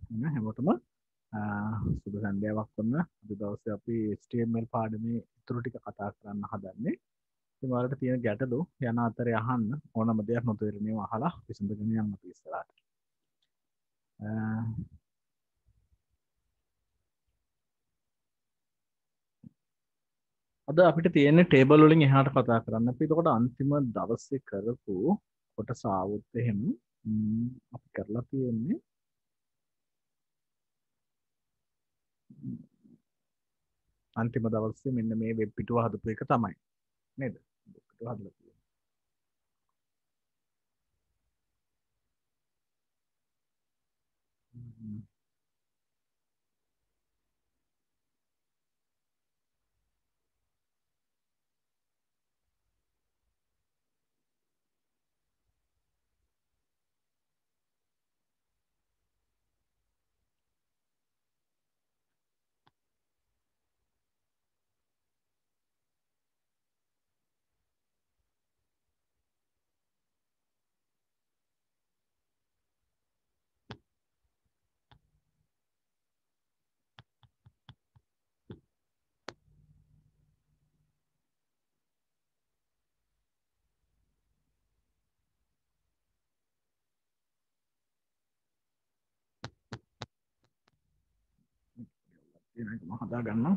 හැමෝටම සුබ සන්ධ්‍යාවක් වන්න. අද දවසේ අපි HTML පාඩමේ ඉතුරු ටික කතා කරන්න හදන්නේ. ඉතින් ඔයාලට තියෙන ගැටලු යන අතරේ අහන්න ඕනම දෙයක් නොතේරෙනව අහලා විසඳගෙන යන්න අපි ඉස්සරහට. අද අපිට තියෙන ටේබල් වලින් එහාට කතා කරන්න. අපි එතකොට අන්තිම දවසේ කරපු කොටස ආවොත් එහෙම අපි කරලා තියෙන්නේ අන්තිම දවසේ මෙන්න මේ වෙබ් පිටුව හදපු එක තමයි නේද? වෙබ් පිටුව හදලා තියෙන්නේ. හදා ගන්නවා.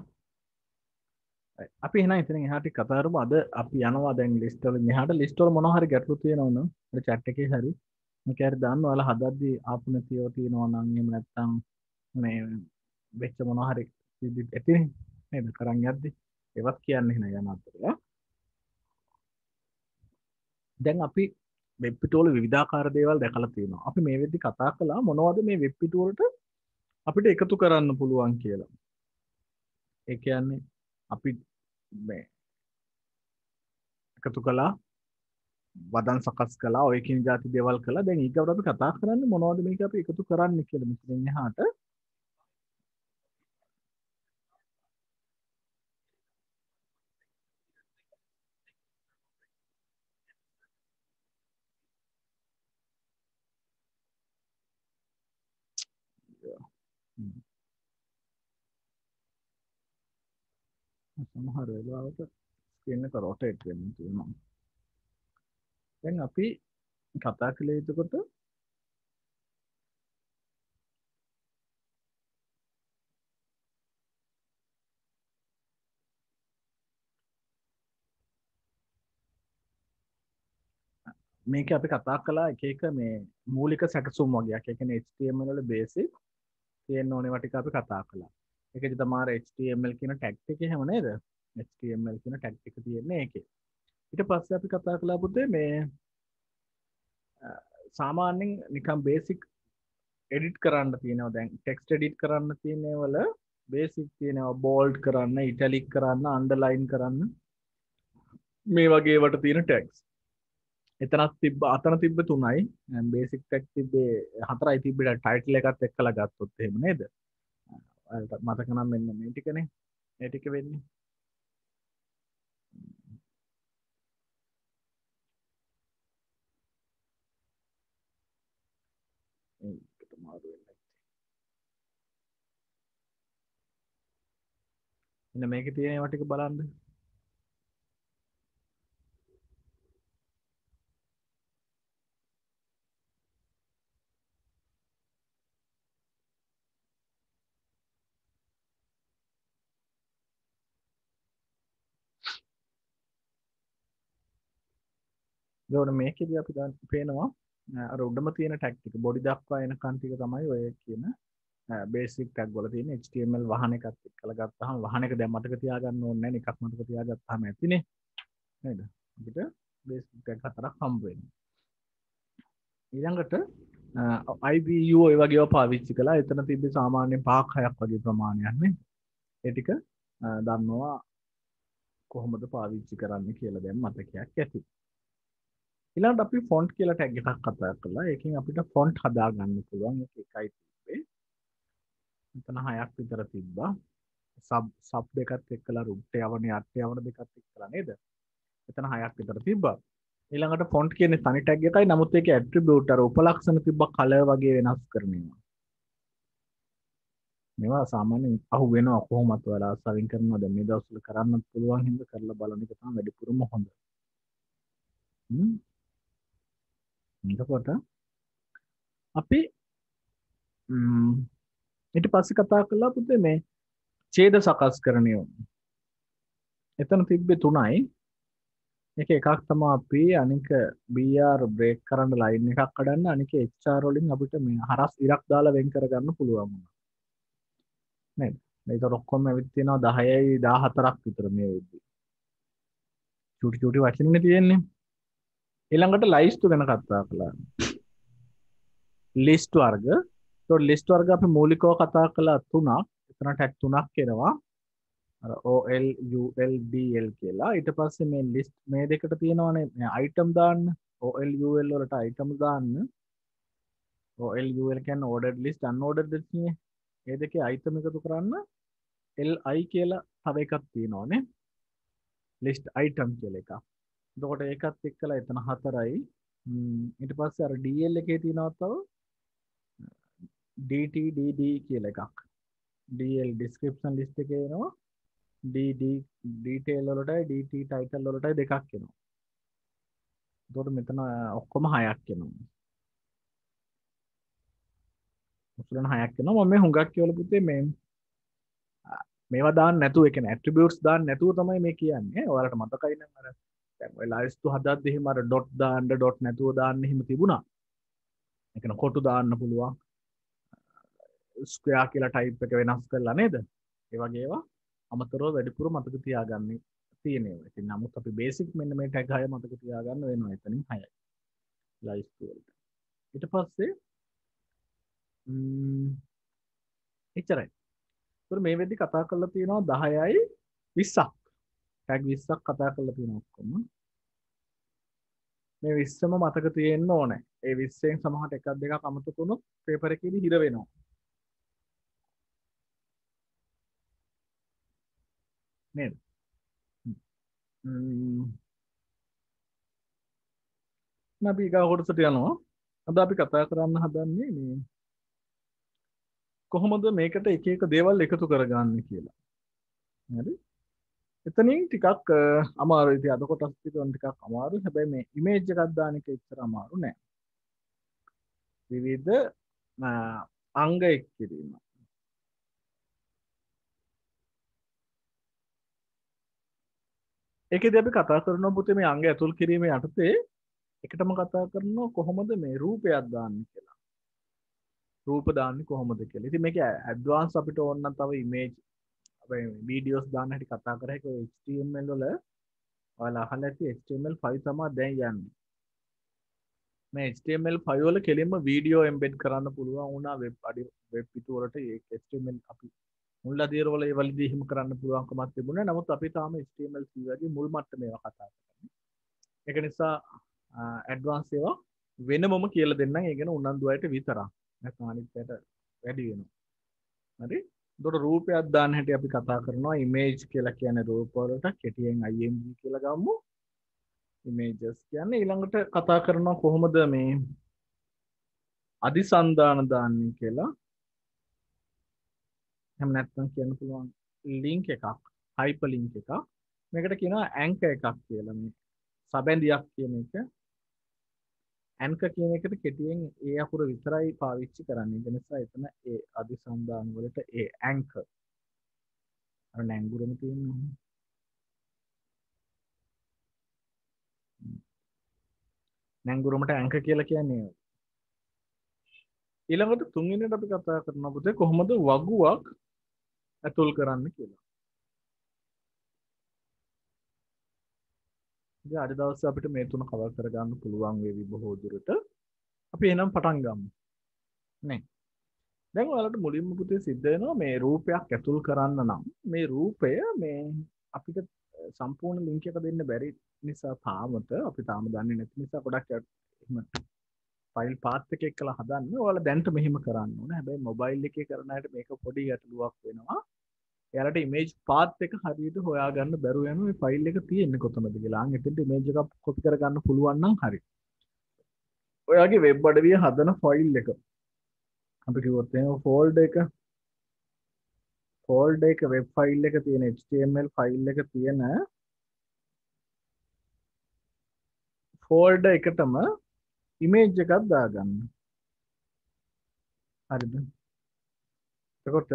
අපි එහෙනම් ඉතින් එහාට කතා කරමු. අද අපි යනවා දැන් ලිස්ට් වලින් එහාට. ලිස්ට් වල මොනවා හරි ගැටලු තියෙනවා නම් අපේ chat එකේ හරි මේක හරි දාන්න. ඔයාලා හදද්දී ආපු නැතිව තියෙනවා නම් එහෙම නැත්නම් මේ වෙච්ච මොනවා හරි ඇතිනේ නේද? කරන් යද්දි ඒවත් කියන්න එහෙනම් යන අතරේ. දැන් අපි වෙබ් පිටුවල විවිධාකාර දේවල් දැකලා තියෙනවා. අපි මේ වෙද්දි කතා කළා මොනවද මේ වෙබ් පිටුවලට අපිට එකතු කරන්න පුළුවන් කියලා. ඒ කියන්නේ අපි මේ එකතු කළා වදන් සකස් කළා ඔය කියන જાති දේවල් කළා. දැන් ඊගවට අපි කතා කරන්නේ මොනවද මේක අපි එකතු කරන්නේ කියලා. මෙතනින් එහාට සමහර වෙලාවට ස්ක්‍රීන් එක රොටේට් වෙන්න තියෙනවා. දැන් අපි කතා කළේ එතකොට මේක අපි කතා කළා එක එක මේ මූලික සැකසුම් වගේක්. ඒ කියන්නේ HTML වල බේසික් තියෙන්න ඕනේ ටික අපි කතා කළා. ඒකෙදි තමයි HTML කියන ටැග් එක එහෙම නේද? HTML කියන ටැග් එක තියෙන්නේ ඒකේ. ඊට පස්සේ අපි කතා කළා පුතේ මේ සාමාන්‍යයෙන් නිකන් බේසික් එඩිට් කරන්න තියෙනවා. දැන් ටෙක්ස්ට් එඩිට් කරන්න තියෙන වල බේසික් තියෙනවා බෝල්ඩ් කරන්න, ඉටැලික් කරන්න, අන්ඩර්ලයින් කරන්න මේ වගේ වට තියෙන ටැග්ස්. එතනත් තිබ්බ අතන තිබ්බ 3යි. බේසික් ටැග් තිබ්බේ 4යි තිබ්බේ ටයිටල් එකත් එක්කලා ගත්තොත් එහෙම නේද? ඔයාලට මතක නම් මෙන්න මේ ටිකනේ. මේ ටික වෙන්නේ. ඒකට මාරු වෙන්නේ. මෙන්න මේකේ තියෙන ඒවා ටික බලන්න. ඒවන මේකෙදි අපි දැන් පේනවා අර උඩම තියෙන ටැග් ටික බොඩි දක්වා එනකන් ටික තමයි ඔය කියන බේසික් ටැග් වල තියෙන HTML වහන එකත් එක්කලා ගත්තාම වහන එක දැන් මතක තියාගන්න ඕනේ නැහැ. එකක් මතක තියාගත්තාම ඇතිනේ. නේද? අපිට බේසික් ටැග් හතරක් හම්බ වෙනවා. ඊළඟට IBU ඔය වගේ ඒවා පාවිච්චි කළා. එතන තිබ්බේ සාමාන්‍යයෙන් 5ක් 6ක් වගේ ප්‍රමාණයක් නේ. ඒ ටික දන්නවා කොහොමද පාවිච්චි කරන්න කියලා දැන් මතකයක් ඇති. ඊළඟට අපි ෆොන්ට් කියලා ටැග් එකක් කතා කළා. ඒකෙන් අපිට ෆොන්ට් හදා ගන්න පුළුවන්. ඒක එකයි තිබ්බේ. මෙතන 6ක් විතර තිබ්බා. සබ් දෙකත් එක්කලා රුට් යවන යට යවන දෙකත් එක්කලා නේද? එතන 6ක් විතර තිබ්බා. ඊළඟට ෆොන්ට් කියන්නේ තනි ටැග් එකයි. නමුත් ඒකේ ඇට්‍රිබියුට් අර උපලක්ෂණ තිබ්බා කලර් වගේ වෙනස් කරන ඒවා. මේවා සාමාන්‍යයෙන් අහු වෙනවා කොහොමත් ඔයාලා අසවින් කරනවා දැන් මේ දවස්වල කරන්නත් පුළුවන් හින්දා කරලා බලන එක තමයි වැඩිපුරම හොඳ. හ්ම්. එතකොට අපි ඊට පස්සේ කතා කළා පුතේ මේ ඡේද සකස් කරණිය. එතන තිබ්බේ 3යි. එක එකක් තමයි අපි අනික BR බ්‍රේක් කරන්න ලයින් එකක් කඩන්න අනික HR වලින් අපිට මේ හරස් ඉරක් දාලා වෙන් කරගන්න පුළුවන් වුණා. නේද? මේක ඔක්කොම ඇවිත් තියෙනවා 10යි 14ක් විතර මේ වෙද්දි. චූටි චූටි වචනනේ තියෙන්නේ. ඊළඟට ලයිස්තු ගැන කතා කළා. ලිස්ට් වර්ග. ඒතකොට ලිස්ට් වර්ග අපි මූලිකව කතා කළා 3ක්. එතන ටැග් 3ක් එනවා. අර OL UL DL කියලා. ඊට පස්සේ මේ ලිස්ට් මේ දෙකට තියෙනවානේ මේ අයිටම් දාන්න. OL UL වලට අයිටම් දාන්න. OL UL කියන්නේ ordered list unordered list නේ. මේ දෙකේ අයිටම් එකතු කරන්න LI කියලා තව එකක් තියෙනවානේ. list item කියලා එකක්. එතකොට ඒකත් එක්කලා එතන 4යි. ඊට පස්සේ අර DL එකේ තියෙනවා තව DT DD කියලා එකක්. DL description list එකේ එනවා. DD detail වලටයි DT title වලටයි දෙකක් එනවා. එතකොට මෙතන ඔක්කොම 6ක් එනවා. මුස්ලන 6ක් එනවා. මම මේ හුඟක් කියලා පුතේ මේවා දාන්න නැතුව ඒ කියන්නේ attributes දාන්න නැතුව තමයි මේ කියන්නේ. ඔයාලට මතකයි නම් අර දැන් ඔය ලයිස්ට් හදද්දී එහෙම අර dot දාන්න dot නැතුව දාන්න එහෙම තිබුණා. ඒ කියන්නේ කොටු දාන්න පුළුවන්. ස්ක්වයර් කියලා ටයිප් එක වෙනස් කරලා නේද? ඒ වගේ ඒවා අමතරව වැඩිපුර මතක තියාගන්න තියෙන ඒවා. ඉතින් නමුත් අපි බේසික් මෙන්න මේ ටැග් 6 මතක තියාගන්න වෙනවා. එතනින් 6යි. ලයිස්ට් වලට. ඊට පස්සේ එච්චරයි. ඒතර මේ වෙද්දි කතා කරලා තියෙනවා 10යි 20ක්. ටැග් 20ක් කතා කරලා තියෙනවා ඔක්කොම. මේ 20ම මතක තියෙන්න ඕනේ. ඒ 20න් සමහරට එකක් දෙකක් අමතක වුණොත් පේපර් එකේදී හිර වෙනවා. නේද? අපි ඊගා කොටසට යනවා. අද අපි කතා කරන්න හදන්නේ මේ කොහොමද මේකට එක එක දේවල් එකතු කරගන්නේ කියලා. හරි? එතනින් ටිකක් අමාරුයි. ඉතින් අද කොටස් ටිකක් අමාරුයි. හැබැයි මේ ඉමේජ් එකක් දාන එක එච්චර අමාරු නෑ. විවිධ අංග එක් කිරීම. ඒකෙදී අපි කතා කරනවා පුතේ මේ අංග ඇතුල් කිරීමේ යටතේ එකටම කතා කරනවා කොහොමද මේ රූපයක් දාන්නේ කියලා. රූප දාන්නේ කොහොමද කියලා. ඉතින් මේක ඇඩ්වාන්ස් අපිට ඕන නම් තව ඉමේජ් අපේ වීඩියෝස් දාන්න හැටි කතා කරා. ඒක HTML වල ඔයාලා අහලා ඇති HTML5 තමයි දැන් යන්නේ. මේ HTML5 වල කෙලින්ම වීඩියෝ එම්බෙඩ් කරන්න පුළුවන් වුණා වෙබ් පිටු වලට ඒ HTML අපි මුල් අදියරවල ඒ වලදී එහෙම කරන්න පුළුවන්කමක් තිබුණා. නමුත් අපි තාම HTML5 වගේ මුල් මට්ටමේ ඒවා කතා කරන්නේ. ඒක නිසා ඇඩ්වාන්ස් ඒවා වෙනමම කියලා දෙන්නම්. ඒ ගැන උනන්දු අයට විතරක්. නැත්නම් අනිත් පැයට වැඩි වෙනවා. හරි? එතකොට රූපයක් දාන්න හැටි අපි කතා කරනවා. ඉමේජ් කියලා කියන්නේ රූප වලට කෙටියෙන් IMG කියලා ගමු. ඉමේජස් කියන්නේ ඊළඟට කතා කරනවා කොහොමද මේ අදිසන්ධාන දාන්නේ කියලා. එහෙම නැත්නම් කියන්න පුළුවන් ලින්ක් එකක්, හයිපර් ලින්ක් එකක්. මේකට කියනවා ඇන්කර් එකක් කියලා. මේ සබැඳියක් කියන එක. ඇන්කර් කියන එකට කෙටියෙන් ඒ අකුර විතරයි පාවිච්චි කරන්නේ. ඒ නිසා එතන ඒ අදිසන්ධාන වලට ඒ ඇන්කර් අර නැංගුරම තියෙනවා. නැංගුරමට ඇන්කර් කියලා කියන්නේ. ඊළඟට තුන්වෙනියට අපි කතා කරනවා පුතේ කොහොමද වගුවක් ඇතුල් කරන්න කියලා. ඉතින් අද දවසේ අපිට මේ තුන කවර් කරගන්න පුළුවන් වේවි බොහෝ දුරට. අපි එහෙනම් පටන් ගමු. නේ. දැන් ඔයාලට මුලින්ම පුතේ සිද්ධ වෙනවා මේ රූපයක් ඇතුල් කරන්න නම් මේ රූපය මේ අපිට සම්පූර්ණ ලින්ක් එක දෙන්න බැරි නිසා අපි තාම දන්නේ නැති නිසා ගොඩක් එහෙම ෆයිල් පාත් එක එක්කලා හදන්න. ඔයාලා දැන්ට මෙහෙම කරන්න ඕනේ. හැබැයි මොබයිල් එකේ කරන අයට මේක පොඩි ගැටලුවක් වෙනවා. එයාලට ඉමේජ් පාත් එක හරියට හොයාගන්න බැරුව යනවා මේ ෆයිල් එක තියෙන්නේ කොතනද කියලා. අන් එතෙන්ට ඉමේජ් එකක් කොපි කරගන්න පුළුවන් නම් හරි. ඔයාගේ වෙබ් අඩවිය හදන ෆයිල් එක අපි කිව්වොත් එහෙනම් ෆෝල්ඩර් එක ෆෝල්ඩර් එක වෙබ් ෆයිල් එක තියෙන HTML ෆයිල් එක තියෙන ෆෝල්ඩර් එකටම ඉමේජ් එකක් දාගන්න. හරිද? එතකොට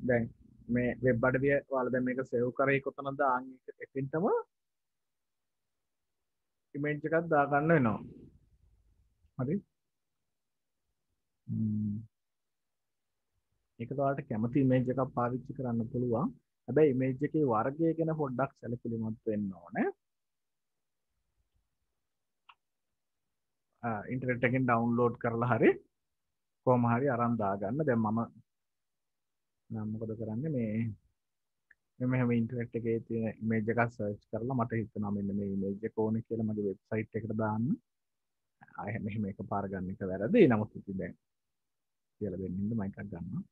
දැන් මේ වෙබ් අඩවිය ඔයාලා දැන් මේක සේව් කරේ කොතනද ආන් එකින්ටම ඉමේජ් එකක් දාගන්න වෙනවා. හරි? ඒක ඔයාලට කැමති ඉමේජ් එකක් පාවිච්චි කරන්න පුළුවන්. හැබැයි ඉමේජ් එකේ වර්ගය ගැන පොඩ්ඩක් සැලකිලිමත් වෙන්න ඕනේ. ඉන්ටර්නෙට් එකෙන් ඩවුන්ලෝඩ් කරලා හරි කොහොම හරි අරන් දාගන්න. දැන් මම නම් මොකද කරන්නේ මේ මෙහෙම ඉන්ටර්නෙට් එකේ තියෙන ඉමේජ් එකක් සර්ච් කරලා මට හිතෙනවා මෙන්න මේ ඉමේජ් එක ඕනේ කියලා මගේ වෙබ්සයිට් එකට දාන්න. ආයෙ මෙහෙම එකපාර ගන්න එක වැරදි. නමුත් ඉතින් දැන් කියලා දෙන්නින්ද මම එකක් ගන්නවා.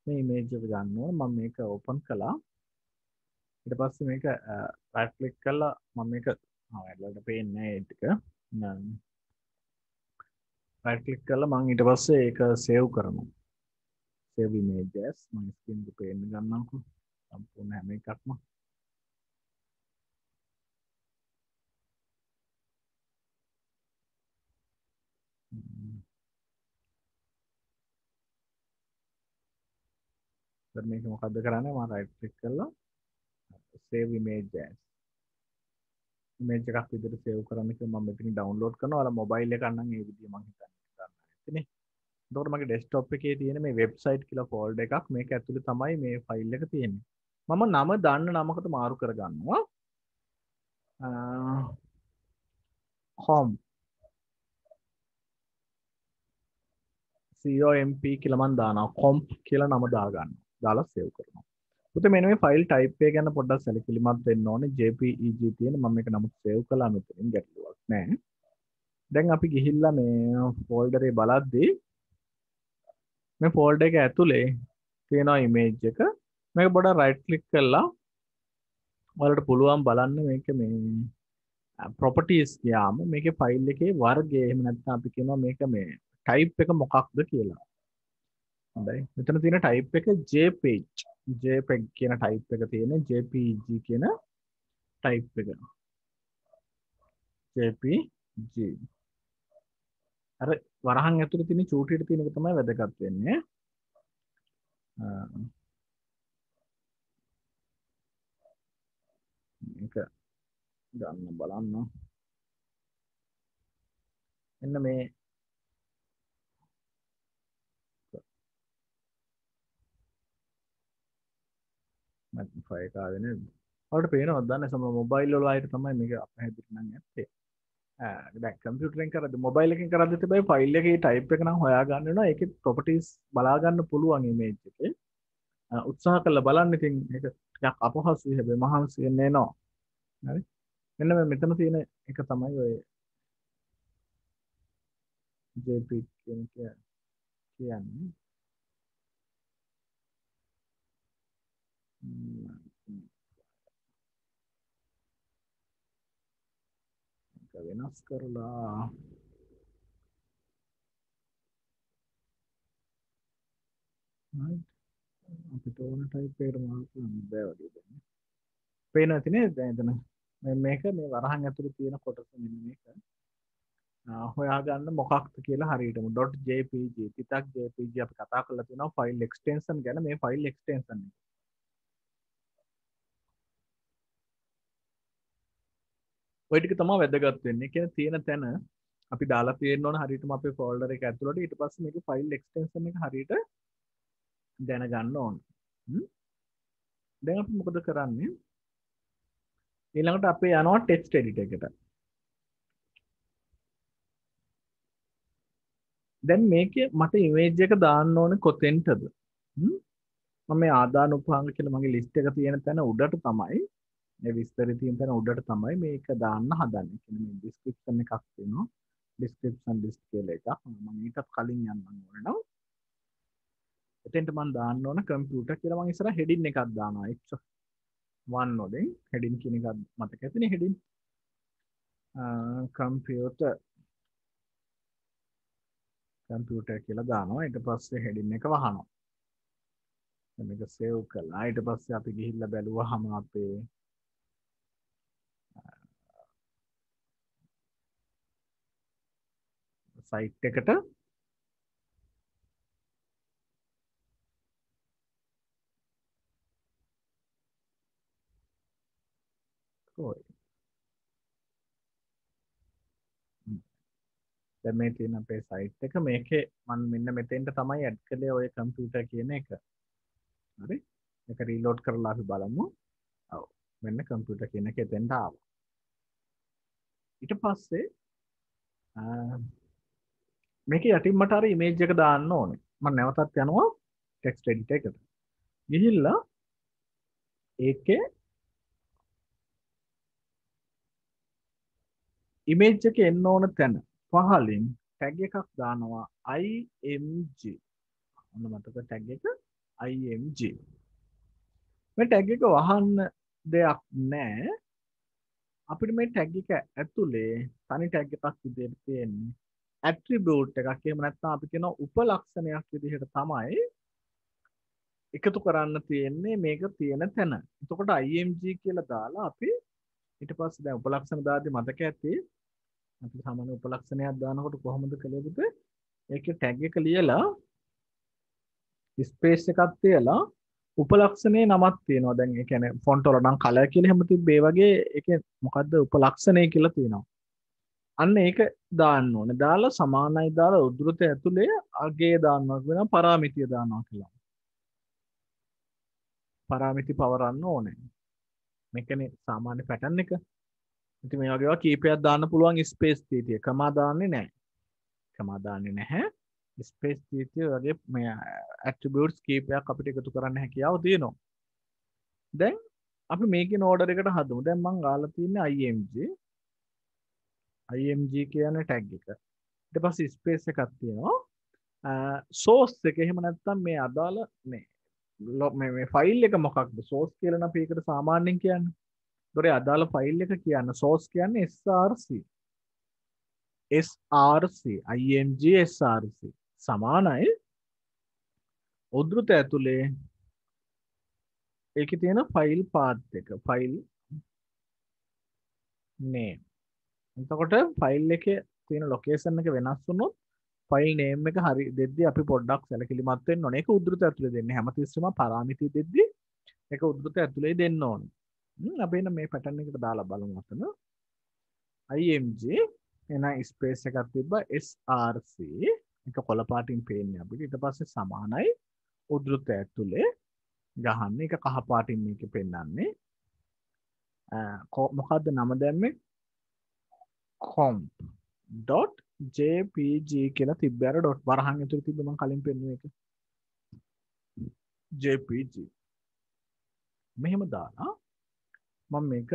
මේ ඉමේජ් එක ගන්නවා මම මේක ඕපන් කළා. ඊට පස්සේ මේක රයිට් ක්ලික් කරලා මම මේක ඔයාලට පේන්නේ නැහැ ඒ ටික. රයිට් ක්ලික් කරලා මම ඊට පස්සේ ඒක සේව් කරනවා. save images මම ස්ක්‍රීන් එක පේන්න ගන්නම්කෝ. සම්පූර්ණ හැම එකක්ම දැන් මේක මොකද්ද කරන්නේ මම රයිට් ක්ලික් කරලා save image as image එකක් විදිහට save කරන්න කියලා මම මෙතනින් download කරනවා. අර mobile එක නම් ඒ විදිහ මම හිතන්නේ කරන්න ඇත්තනේ. එතකොට මගේ desktop එකේ තියෙන මේ website කියලා folder එකක් මේක ඇතුලේ තමයි මේ file එක තියෙන්නේ. මම නම දාන්න නමකට මාරු කරගන්නවා. home COMP කියලා මම දානවා. comp කියලා නම දාගන්න. දාලා save කරනවා. පුතේ මෙන්න මේ ෆයිල් ටයිප් එක ගැන පොඩ්ඩක් සැලකිලිමත් වෙන්න ඕනේ. JPEG තියෙන මම මේක නමුත් සේව් කළා මෙතනින් ගැටලුවක් නැහැ. දැන් අපි ගිහිල්ලා මේ ෆෝල්ඩර් එක බලද්දී මේ ෆෝල්ඩර් එක ඇතුලේ තියෙනවා ඉමේජ් එක. මේක පොඩ්ඩක් රයිට් ක්ලික් කරලා ඔයාලට පුළුවන් බලන්න මේක මේ properties ගියාම මේකේ ෆයිල් එකේ වර්ගය එහෙම නැත්නම් අපි කියනවා මේක මේ ටයිප් එක මොකක්ද කියලා. හොඳයි. මෙතන තියෙන ටයිප් එක JPEG. JPEG කියන ටයිප් එක තියෙන JPEG කියන ටයිප් එක. JPEG. අර වරහන් ඇතුලේ තියෙන චූටියට තියෙන එක තමයි වැදගත් වෙන්නේ. මේක ගන්න බලන්න. එන්න මේ මැග්නිෆයි එක ආවේ නේද? ඔයාලට පේනවද දන්නේ සම මොබයිල් වල ආයෙත් තමයි මේක අපහැදිලි නම් ඇත්තේ. දැන් කම්පියුටරෙන් කරද්දී මොබයිල් එකෙන් කරද්දී තිබයි ෆයිල් එකේ ටයිප් එක නම් හොයා ගන්න වෙනවා. ඒකේ ප්‍රොපර්ටිස් බලා ගන්න පුළුවන් ඉමේජ් එකේ. උත්සාහ කරලා බලන්න ඉතින් ඒක ටිකක් අපහසුයි හැබැයි මහන්සි වෙන්න එනවා. හරි? මෙන්න මෙතන තියෙන එක තමයි ඔය JPEG කියන්නේ. වෙනස් කරලා අපිට ඕන ටයිප් එකට මාරු කරන්න බෑ වගේ දැන්. පේනවා ඇති නේද දැන් එතන? මේක මේ වරහන් ඇතුලේ තියෙන කොටස මෙන්න මේක. හොයාගන්න මොකක්ද කියලා හරියටම .jpg පිටක් jpg අපි කතා කරලා තියෙනවා ෆයිල් එක්ස්ටෙන්ෂන් ගැන. මේ ෆයිල් එක්ස්ටෙන්ෂන් එක ඔය ටික තමයි වැදගත් වෙන්නේ. කියන්නේ තියෙන තැන අපි දාලා තියෙන්න ඕන හරියටම අපේ ෆෝල්ඩර් එක ඇතුළට. ඊට පස්සේ මේක ෆයිල් එක්ස්ටෙන්ෂන් එක හරියට දැනගන්න ඕන. දැන් අපි මොකද කරන්නේ? ඊළඟට අපේ යනවා ටෙක්ස්ට් එඩිටර් එකට. දැන් මේකේ මට ඉමේජ් එක දාන්න ඕනේ කොතෙන්ටද? මම මේ ආදාන උපහාංග කියලා මගේ ලිස්ට් එක තියෙන තැන උඩට තමයි මේ විස්තරය තියෙන තැන උඩට තමයි මේක දාන්න හදන්නේ. කියන්නේ මේ ඩිස්ක්‍රිප්ෂන් එකක් තියෙනවා. ඩිස්ක්‍රිප්ෂන් ලිස්ට් කියලා එකක්. මම ඊටත් කලින් යන්න ඕනේ නම් එතෙන්ට මම දාන්න ඕන කම්පියුටර් කියලා මම ඉස්සරහ හෙඩින් එකක් දානවා. X1 වලින් හෙඩින් කියන එක මතක ඇතිනේ හෙඩින්. කම්පියුටර් කියලා දානවා. ඊට පස්සේ හෙඩින් එක වහනවා. මේක සේව් කළා. ඊට පස්සේ අපි ගිහිල්ලා බැලුවාම අපේ සයිට් එකට ඔය දැන් මේ තියෙන අපේ සයිට් එක මේකේ මම මෙන්න මෙතෙන්ට තමයි ඇඩ් කළේ ඔය කම්පියුටර් කියන එක. හරි? ඒක රීලෝඩ් කරලා අපි බලමු. ඔව්. මෙන්න කම්පියුටර් කියන එක එතෙන්ට ආවා. ඊට පස්සේ මේක යටින් මට අර ඉමේජ් එක දාන්න ඕනේ. මම නැවතත් යනවා ටෙක්ස්ට් එඩිටර් එකට. ගිහිල්ලා ඒකේ ඉමේජ් එක එන්න ඕන තැන පහලින් ටැග් එකක් දානවා img. ඔන්න මතක ටැග් එක img. මේ ටැග් එක වහන්න දෙයක් නැහැ. අපිට මේ ටැග් එක ඇතුලේ තනි ටැග් එකක් විදිහට තියෙන්නේ ඇට්‍රිබියුට් එකක්. එහෙම නැත්නම් අපි කියන උපලක්ෂණයක් විදිහට තමයි එකතු කරන්න තියෙන්නේ මේක තියෙන තැන. එතකොට img කියලා දාලා අපි ඊට පස්සේ දැන් උපලක්ෂණ දාද්දි මතක ඇති අපි සාමාන්‍ය උපලක්ෂණයක් දානකොට කොහොමද කළේ පුතේ? ඒකේ ටැග් එක ලියලා ස්පේස් එකක් තියලා උපලක්ෂණේ නමක් තියෙනවා. දැන් ඒ කියන්නේ ෆොන්ට් වල නම් කලර් කියලා එහෙම තිබ්බේ වගේ ඒකේ මොකද්ද උපලක්ෂණේ කියලා තියෙනවා. අන්න ඒක දාන්න ඕනේ. දාලා සමානයි දාලා උද්දෘත ඇතුලේ අගේ දානවා වෙන පරාමිතිය දානවා කියලා. පරාමිති පවරන්න ඕනේ. මේකනේ සාමාන්‍ය පැටර්න් එක. ඉතින් මේ වගේ ඒවා කීපයක් දාන්න පුළුවන් ස්පේස් තීතිය. කමා දාන්නේ නැහැ. කමා දාන්නේ නැහැ. ස්පේස් තීතිය වගේ මේ ඇට්‍රිබියුට්ස් කීපයක් අපිට එකතු කරන්න හැකියාව තියෙනවා. දැන් අපි මේකේ ඕඩර් එකට හදමු. දැන් මම ගාලා තියන්නේ img. img කියන්නේ ටැග් එක. ඊට පස්සේ ස්පේස් එකක් තියෙනවා. සෝස් එක එහෙම නැත්නම් මේ අදාළ මේ ෆයිල් එක මොකක්ද? සෝස් කියලා නම් අපි ඒකට සාමාන්‍යයෙන් කියන්නේ. ඒතොරේ අදාළ ෆයිල් එක කියන්න සෝස් කියන්නේ src. src img src සමානයි උද්දෘත ඇතුලේ ඒකේ තියෙන ෆයිල් පාත් එක ෆයිල් name. එතකොට ෆයිල් එකේ තියෙන ලොකේෂන් එක වෙනස් වුණොත් ෆයිල් නේම් එක හරි දෙද්දි අපි පොඩ්ඩක් සැලකිලිමත් වෙන්න ඕනේ. ඒක උද්දෘත ඇතුලේ දෙන්නේ. හැමතිස්සෙම පරාමිති දෙද්දි ඒක උද්දෘත ඇතුලේ දෙන්න ඕනේ. අපි එන්න මේ පැටර්න් එකට දාලා බලමු අතන. img එන ස්පේස් එකක් තිබ්බා src එක කොළ පාටින් පේන්නේ අපිට. ඊට පස්සේ සමානයි උද්දෘත ඇතුලේ ගහන්නේ. ඒක කහ පාටින් මේකේ පෙන්නන්නේ. මොකද්ද නම දැම්මේ? comp.jpg කියලා තිබ්බ අර ඩොට් වරහන් ඇතුලේ තිබ්බ මම කලින් පෙන්නුවේ ඒක. jpg මෙහෙම දාලා මම මේක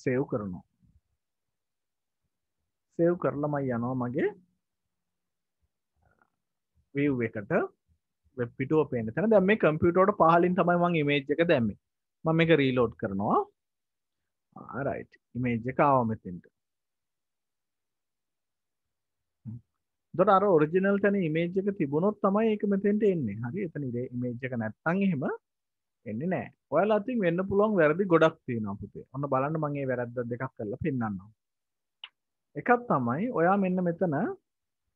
සේව් කරනවා. සේව් කරලා මම යනවා මගේ view එකට. වෙබ් පිටුව පේන්න තැන. දැන් මේ කම්පියුටර් පහලින් තමයි මම ඉමේජ් එක දැම්මේ. මම මේක රීලෝඩ් කරනවා. right ඉමේජ් එක ආවා මෙතෙන්ට. එතකොට අර ඔරිජිනල් තැන ඉමේජ් එක තිබුණොත් තමයි ඒක මෙතෙන්ට එන්නේ. හරි එතන ඉමේජ් එක නැත්තම් එහෙම එන්නේ නැහැ. ඔයාලා අතින් වෙන්න පුළුවන් වැරදි ගොඩක් තියෙනවා පුතේ. ඔන්න බලන්න මම මේ වැරද්ද දෙකක් කරලා පෙන්නන්නම්. එකක් තමයි ඔයා මෙන්න මෙතන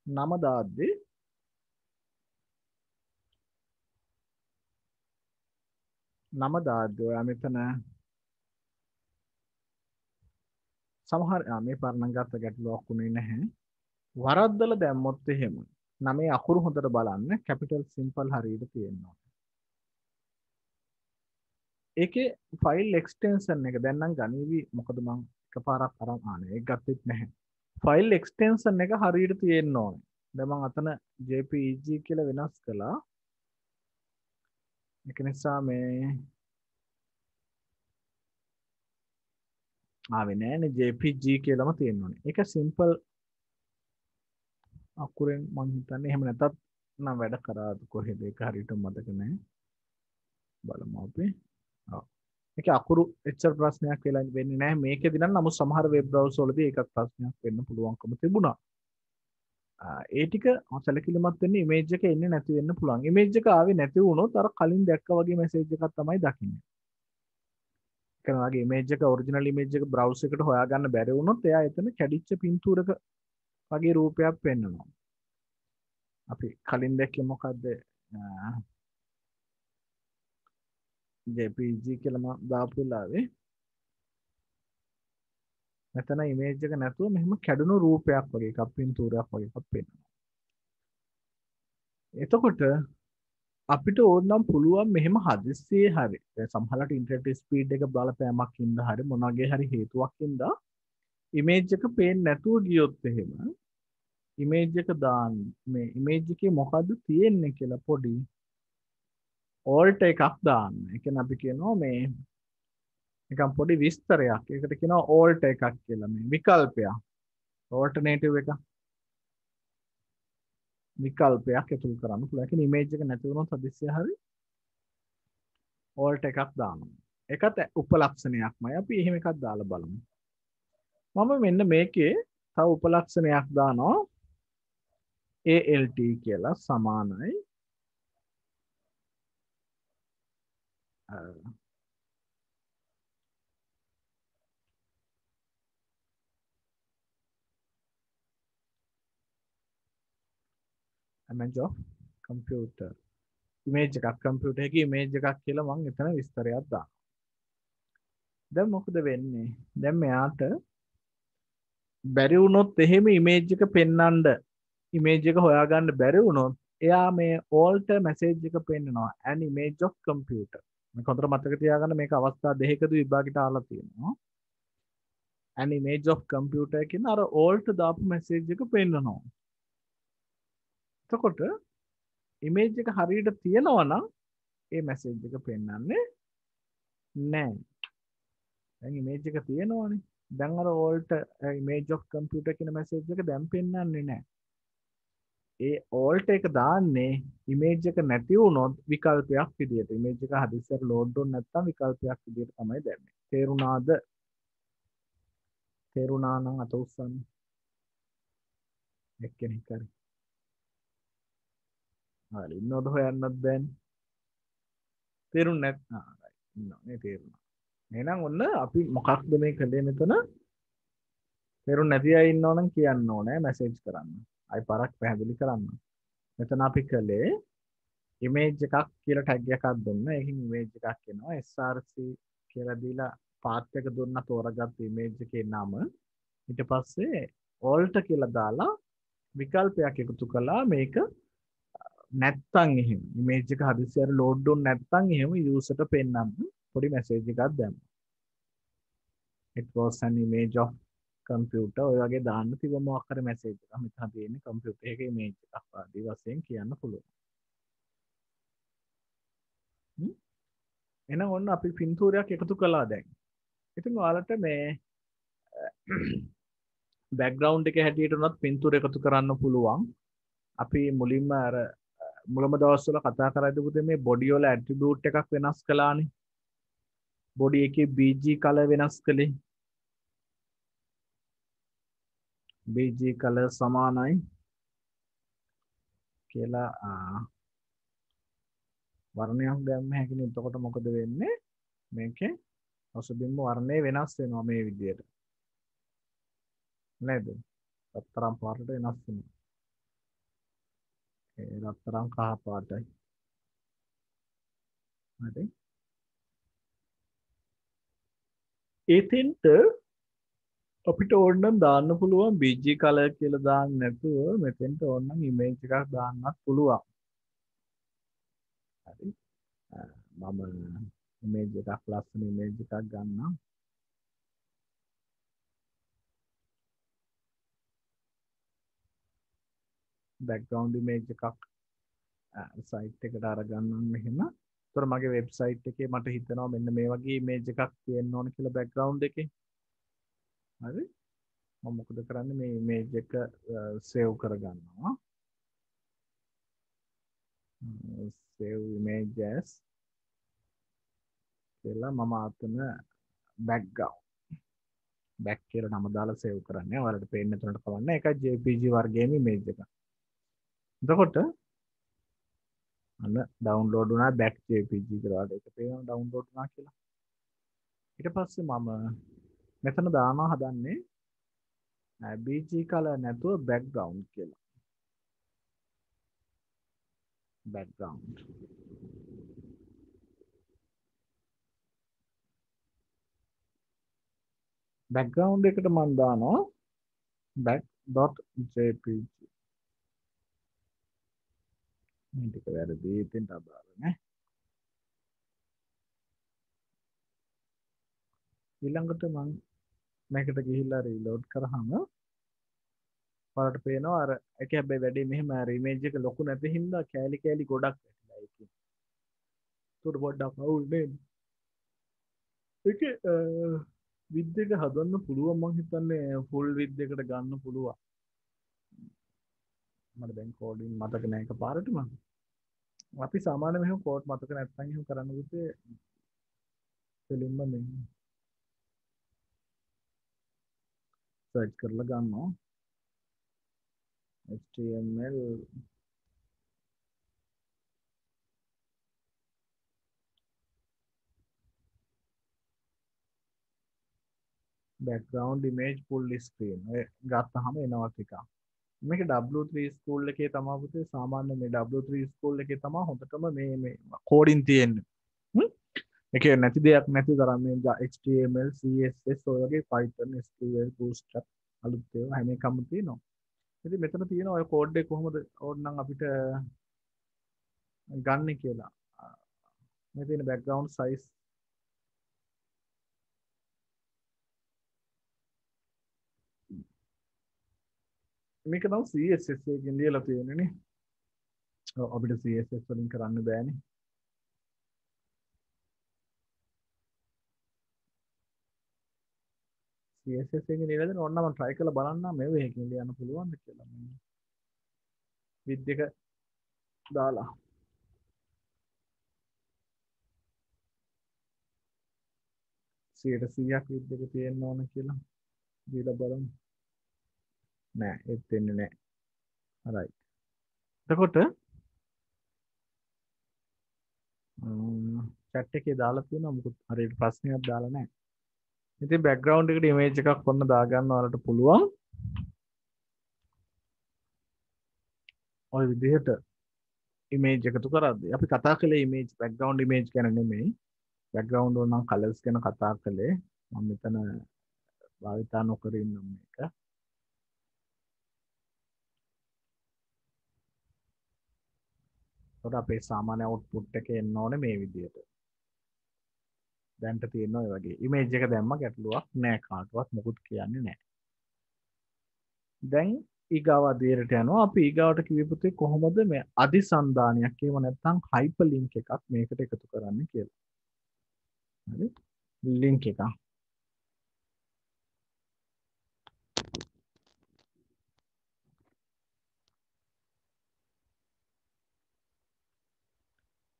නම දාද්දී ඔයා මෙතන සමහර මේ පරණ ගත්ත ගැටලුවක් උනේ නැහැ. වරද්දලා දැම්මොත් එහෙම නමේ අකුරු හොඳට බලන්න කැපිටල් සිම්පල් හරියට තියෙනවා. ඒකේ ෆයිල් එක්ස්ටෙන්ෂන් එක දැන් නම් ගනීවි මොකද මම එකපාරක් අරන් ආනේ ඒක ගත්තෙත් නැහැ. ෆයිල් එක්ස්ටෙන්ෂන් එක හරියට තියෙන්න ඕනේ. දැන් මම අතන jpeg කියලා වෙනස් කළා. ඒක නිසා මේ ආවේ නෑනේ jpg කියලාම තියෙන්න ඕනේ. ඒක සිම්පල් අකුරෙන් මම හිතන්නේ එහෙම නැතත් නම් වැඩ කරාද කොහෙද ඒක හරියට මතක නැහැ. බලමු අපි. ඔව්. මේක අකුරු එච්චර ප්‍රශ්නයක් වෙලා වෙන්නේ නැහැ මේකේදී නම්. නමුත් සමහර වෙබ් බ්‍රවුසර් වලදී ඒකත් ප්‍රශ්නයක් වෙන්න පුළුවන්කම තිබුණා. ඒ ටික සැලකිලිමත් වෙන්න ඉමේජ් එක එන්නේ නැති වෙන්න පුළුවන්. ඉමේජ් එක ආවේ නැති වුණොත් අර කලින් දැක්කා වගේ මැසේජ් එකක් තමයි දකින්නේ. ඒ වගේ ඉමේජ් එක ඔරිජිනල් ඉමේජ් එක බ්‍රවුස් එකට හොයාගන්න බැරි වුණොත් එයා එතන කැඩිච්ච පින්තූරක වගේ රූපයක් පෙන්වනවා. අපි කලින් දැක්කේ මොකද්ද? JPG කියලා මම දාපු වෙලාවේ මෙතන ඉමේජ් එක නැතුව මෙහෙම කැඩුණු රූපයක් වගේ එකක් පින්තූරයක් වගේ එකක් පෙන්වනවා. එතකොට අපිට ඕනනම් පුළුවන් මෙහෙම හදිස්සියේ හරි සමහරවිට ඉන්ටර්නෙට් ස්පීඩ් එක බලපෑමක් හින්දා හරි මොනවාගේ හරි හේතුවක් හින්දා ඉමේජ් එක පේන්නේ නැතුව ගියොත් එහෙම ඉමේජ් එක දාන්න මේ ඉමේජ් එකේ මොකද්ද තියෙන්නේ කියලා පොඩි ඕල්ට් එකක් දාන්න. ඒ කියන්නේ අපි කියනවා මේ නිකන් පොඩි විස්තරයක්. ඒකට කියනවා ඕල්ට් එකක් කියලා මේ විකල්පයක්. ඕල්ටර්නේටිව් එක විකල්පයක් ඇතුල් කරන්න පුළුවන්. ඒ කියන්නේ ඉමේජ් එක නැති වුණොත් හදිස්සිය හරි ඕල්ට් එකක් දානවා. ඒකත් උපලක්ෂණයක්මයි. අපි එහෙම එකක් දාලා බලමු. මම මෙන්න මේකේ තව උපලක්ෂණයක් දානවා. ALT කියලා සමානයි image of computer image එකක් computer එකේ image එකක් කියලා මම එතන විස්තරයක් දානවා. දැන් මොකද වෙන්නේ? දැන් මෙයාට බැරි වුණොත් එහෙම image එක පෙන්වන්න image එක හොයාගන්න බැරි වුණොත් එයා මේ alt message එක පෙන්නනවා an image of computer. මේක හොඳට මතක තියාගන්න මේක අවස්ථා දෙකකදී විභාගයට ආලා තියෙනවා. an image of computer කියන අර alt දාපු message එක පෙන්නනවා. එතකොට image එක හරියට තියෙනවා නම් ඒ message එක පෙන්වන්නේ නැහැ. දැන් image එක තියෙනවනේ. දැන් අර alt image of computer කියන message එක දැන් පෙන්වන්නේ නැහැ. ඒ alt එක දාන්නේ image එක නැති වුණොත් විකල්පයක් විදියට. image එක හදිස්සියට load වුනේ නැත්නම් විකල්පයක් විදියට තමයි දැම්මේ. තේරුණාද? තේරුණා නම් අත උස්සන්න. එක්කෙනෙක් හරි. හරි ඉන්නවද හොයන්නත් දැන්? තේරුන්නේ නැත්නම් ඉන්නවනේ තේරුණා. එහෙනම් ඔන්න අපි මොකක්ද මේ කළේ මෙතන? තේරුම් නැති අය ඉන්නවනම් කියන්න ඕනේ මැසේජ් කරන්න. අයි පාරක් පැහැදිලි කරන්න. මෙතන අපි කළේ image එකක් කියලා tag එකක් දුන්නා. ඒකින් image එකක් එනවා. src කියලා දීලා path එක දුන්නා තෝරගත්ත image එකේ නම. ඊට පස්සේ alt කියලා දාලා විකල්පයක් එකතු කළා මේක නැත්තම් එහෙම image එක හදිස්සියට load වුනේ නැත්තම් එහෙම user ට පෙන්නන්න පොඩි message එකක් දැම්මා. it was an image of computer ඔය වගේ දාන්න තිබ්බ මොකක් හරි message එකක්. මෙතන තියෙන්නේ computer එකේ image එකක් ආදී වශයෙන් කියන්න පුළුවන්. එහෙනම් ඔන්න අපි පින්තූරයක් එකතු කළා දැන්. ඉතින් ඔයාලට මේ background එක හැටියට උනත් පින්තූර එකතු කරන්න පුළුවන්. අපි මුලින්ම අර මුලම දවස්වල කතා කරද්දී පුතේ මේ body වල attribute එකක් වෙනස් කළානේ. body එකේ BG color වෙනස් කළේ. BG color සමානයි කියලා වර්ණයක් දැම්ම හැකිනේ. එතකොට මොකද වෙන්නේ? මේකේ ඔසබිම්ම වර්ණය වෙනස් වෙනවා මේ විදිහට. නේද? රත්තරන් පාටට වෙනස් වෙනවා. ඒ රත්තරන් කහ පාටයි. හරි. ඒතෙන්ට අපිට ඕනනම් දාන්න පුළුවන් BG color කියලා දාන්න නැතුව මෙතෙන්ට ඕනනම් image එකක් දාන්නත් පුළුවන්. හරි. මම image එකක් ලස්සන image එකක් ගන්නම්. background image එකක් site එකට අරගන්නම් මෙහෙම. ඒතර මගේ website එකේ මට හිතෙනවා මෙන්න මේ වගේ image එකක් තියෙන්න ඕන කියලා background එකේ. හරි. මම මොකද කරන්නේ මේ image එක save කරගන්නවා. save image as කියලා මම ආතන background බැක් කියලා නම දාලා සේව් කරන්නේ. ඔයාලට පේන්න එතනට කවන්න. ඒකයි JPG වර්ගයේම ඉමේජ් එක. එතකොට අන්න ඩවුන්ලෝඩ් වුණා බැක් JPG කියලා. ඒක පේනවා ඩවුන්ලෝඩ් වුණා කියලා. ඊට පස්සේ මම මෙතන දානවා හදන්නේ BG කලර් නැතුව බෑග්ග්‍රවුන්ඩ් කියලා. බෑග්ග්‍රවුන්ඩ්. බෑග්ග්‍රවුන්ඩ් එකට මම දානවා back.jpg. මේ ටික වැරදි ඉතින් අදාළ නැහැ. ඊළඟට මම මේකට ගිහිල්ලා රීලෝඩ් කරාම ඔයාලට පේනවා අර ඒක හැබැයි වැඩි මෙහෙම අර ඉමේජ් එක ලොකු නැති හින්දා කෑලි කෑලි ගොඩක් ඇතිලා ඒකේ. ඒකට පොඩ්ඩක් අවුල් නේද? ඒකේ විත් එක හදන්න පුළුවන් මං හිතන්නේ ෆුල් විත් එකට ගන්න පුළුවන්. මට දැන් කෝඩින් මතක නැහැ එකපාරටම. අපි සාමාන්‍ය මෙහෙම කෝඩ් මතක නැත්නම් එහෙම කරන්න පුතේ දෙලින්ම මේ සර්ච් කරලා ගන්නවා HTML background image full screen ඔය ගත්තාම එනවා ටිකක්. මේක W3 ස්කූල් එකේ තමයි පුතේ සාමාන්‍ය මේ W3 ස්කූල් එකේ තමයි හොඳටම මේ කෝඩින් තියෙන්නේ. ඒක නැති දෙයක් නැති තරම් මේ HTML CSS ඔය වගේ Python SQL Bootstrap අලුත් ඒවා හැම එකම තියෙනවා. ඉතින් මෙතන තියෙන ඔය කෝඩ් එක කොහොමද ඕනනම් අපිට ගන්න කියලා. මේ තියෙන background size මේක නම් CSS එකකින් ලියලා තියෙන්නේ නේ. අපිට CSS වලින් කරන්න බෑනේ. CSS එකකින් ලියලා දෙන ඕන්න මම try කරලා බලන්නම් මේ වෙහකින් ලියන්න පුළුවන්ද කියලා. විත් එක දාලා 100ක් විත් එක තියෙන්න ඕන කියලා දීලා බලමු. නෑ ඒත් වෙන්නේ නෑ. හරි. එතකොට chat එකේ දාලා තියෙනවා මොකද හරියට ප්‍රශ්නයක් දාලා නෑ. ඉතින් background එකට image එකක් ඔන්න දාගන්න ඔයාලට පුළුවන්. ඔය විදිහට image එකතු කරද්දී අපි කතා කළේ image background image ගැන නෙමෙයි. background වල නම් colors ගැන කතා කළේ. මම මෙතන භාවිතා නොකර ඉන්නම් මේක. ඒකට අපේ සාමාන්‍ය output එක එන්න ඕනේ මේ විදිහට. දැන්ට තියෙන ඔය වගේ image එක දැම්ම ගැටලුවක් නෑ කාටවත් මොකුත් කියන්නේ නෑ. දැන් ඊගාව අධීරයට යනවා. අපි ඊගාවට කිව්වේ පුතේ කොහොමද මේ අදිසන්ධානයක් එහෙම නැත්නම් hyperlink එකක් මේකට එකතු කරන්න කියලා. හරි? link එකක්.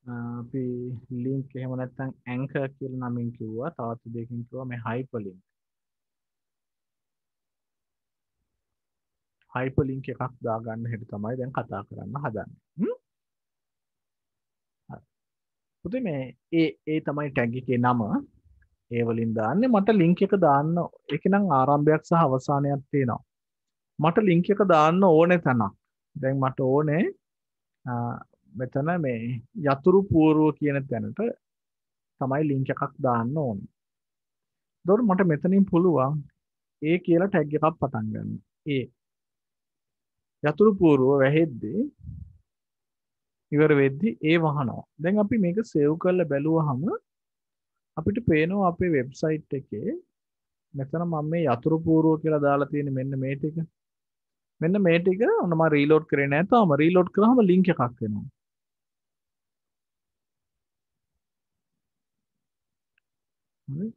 අපි link එහෙම නැත්නම් anchor කියලා නමින් කිව්වා. තවත් දෙයකින් කිව්වා මේ hyperlink. hyperlink එකක් දාගන්න හැටි තමයි දැන් කතා කරන්න හදන්නේ. පුතේ මේ ඒ තමයි ටැග් එකේ නම. ඒ වලින් දාන්නේ මට link එක දාන්න ඒක නම් ආරම්භයක් සහ අවසානයක් තියෙනවා. මට link එක දාන්න ඕනේ තැනක්. දැන් මට ඕනේ මෙතන මේ යතුරු පූර්ව කියන තැනට තමයි link එකක් දාන්න ඕනේ. එතකොට මට මෙතනින් පුළුවන් ඒ කියලා ටැග් එකක් පටන් ගන්න. ඒ යතුරු පූර්ව වැහෙද්දී ඉවර වෙද්දී ඒ වහනවා. දැන් අපි මේක සේව් කරලා බැලුවහම අපිට පේනවා අපේ වෙබ්සයිට් එකේ මෙතන මම මේ යතුරු පූර්ව කියලා දාලා තියෙන මෙන්න මේ ටික. මෙන්න මේ ටික ඔන්න මම රීලෝඩ් කරේ නැහැ තාම. රීලෝඩ් කරාම link එකක් එනවා. හරි.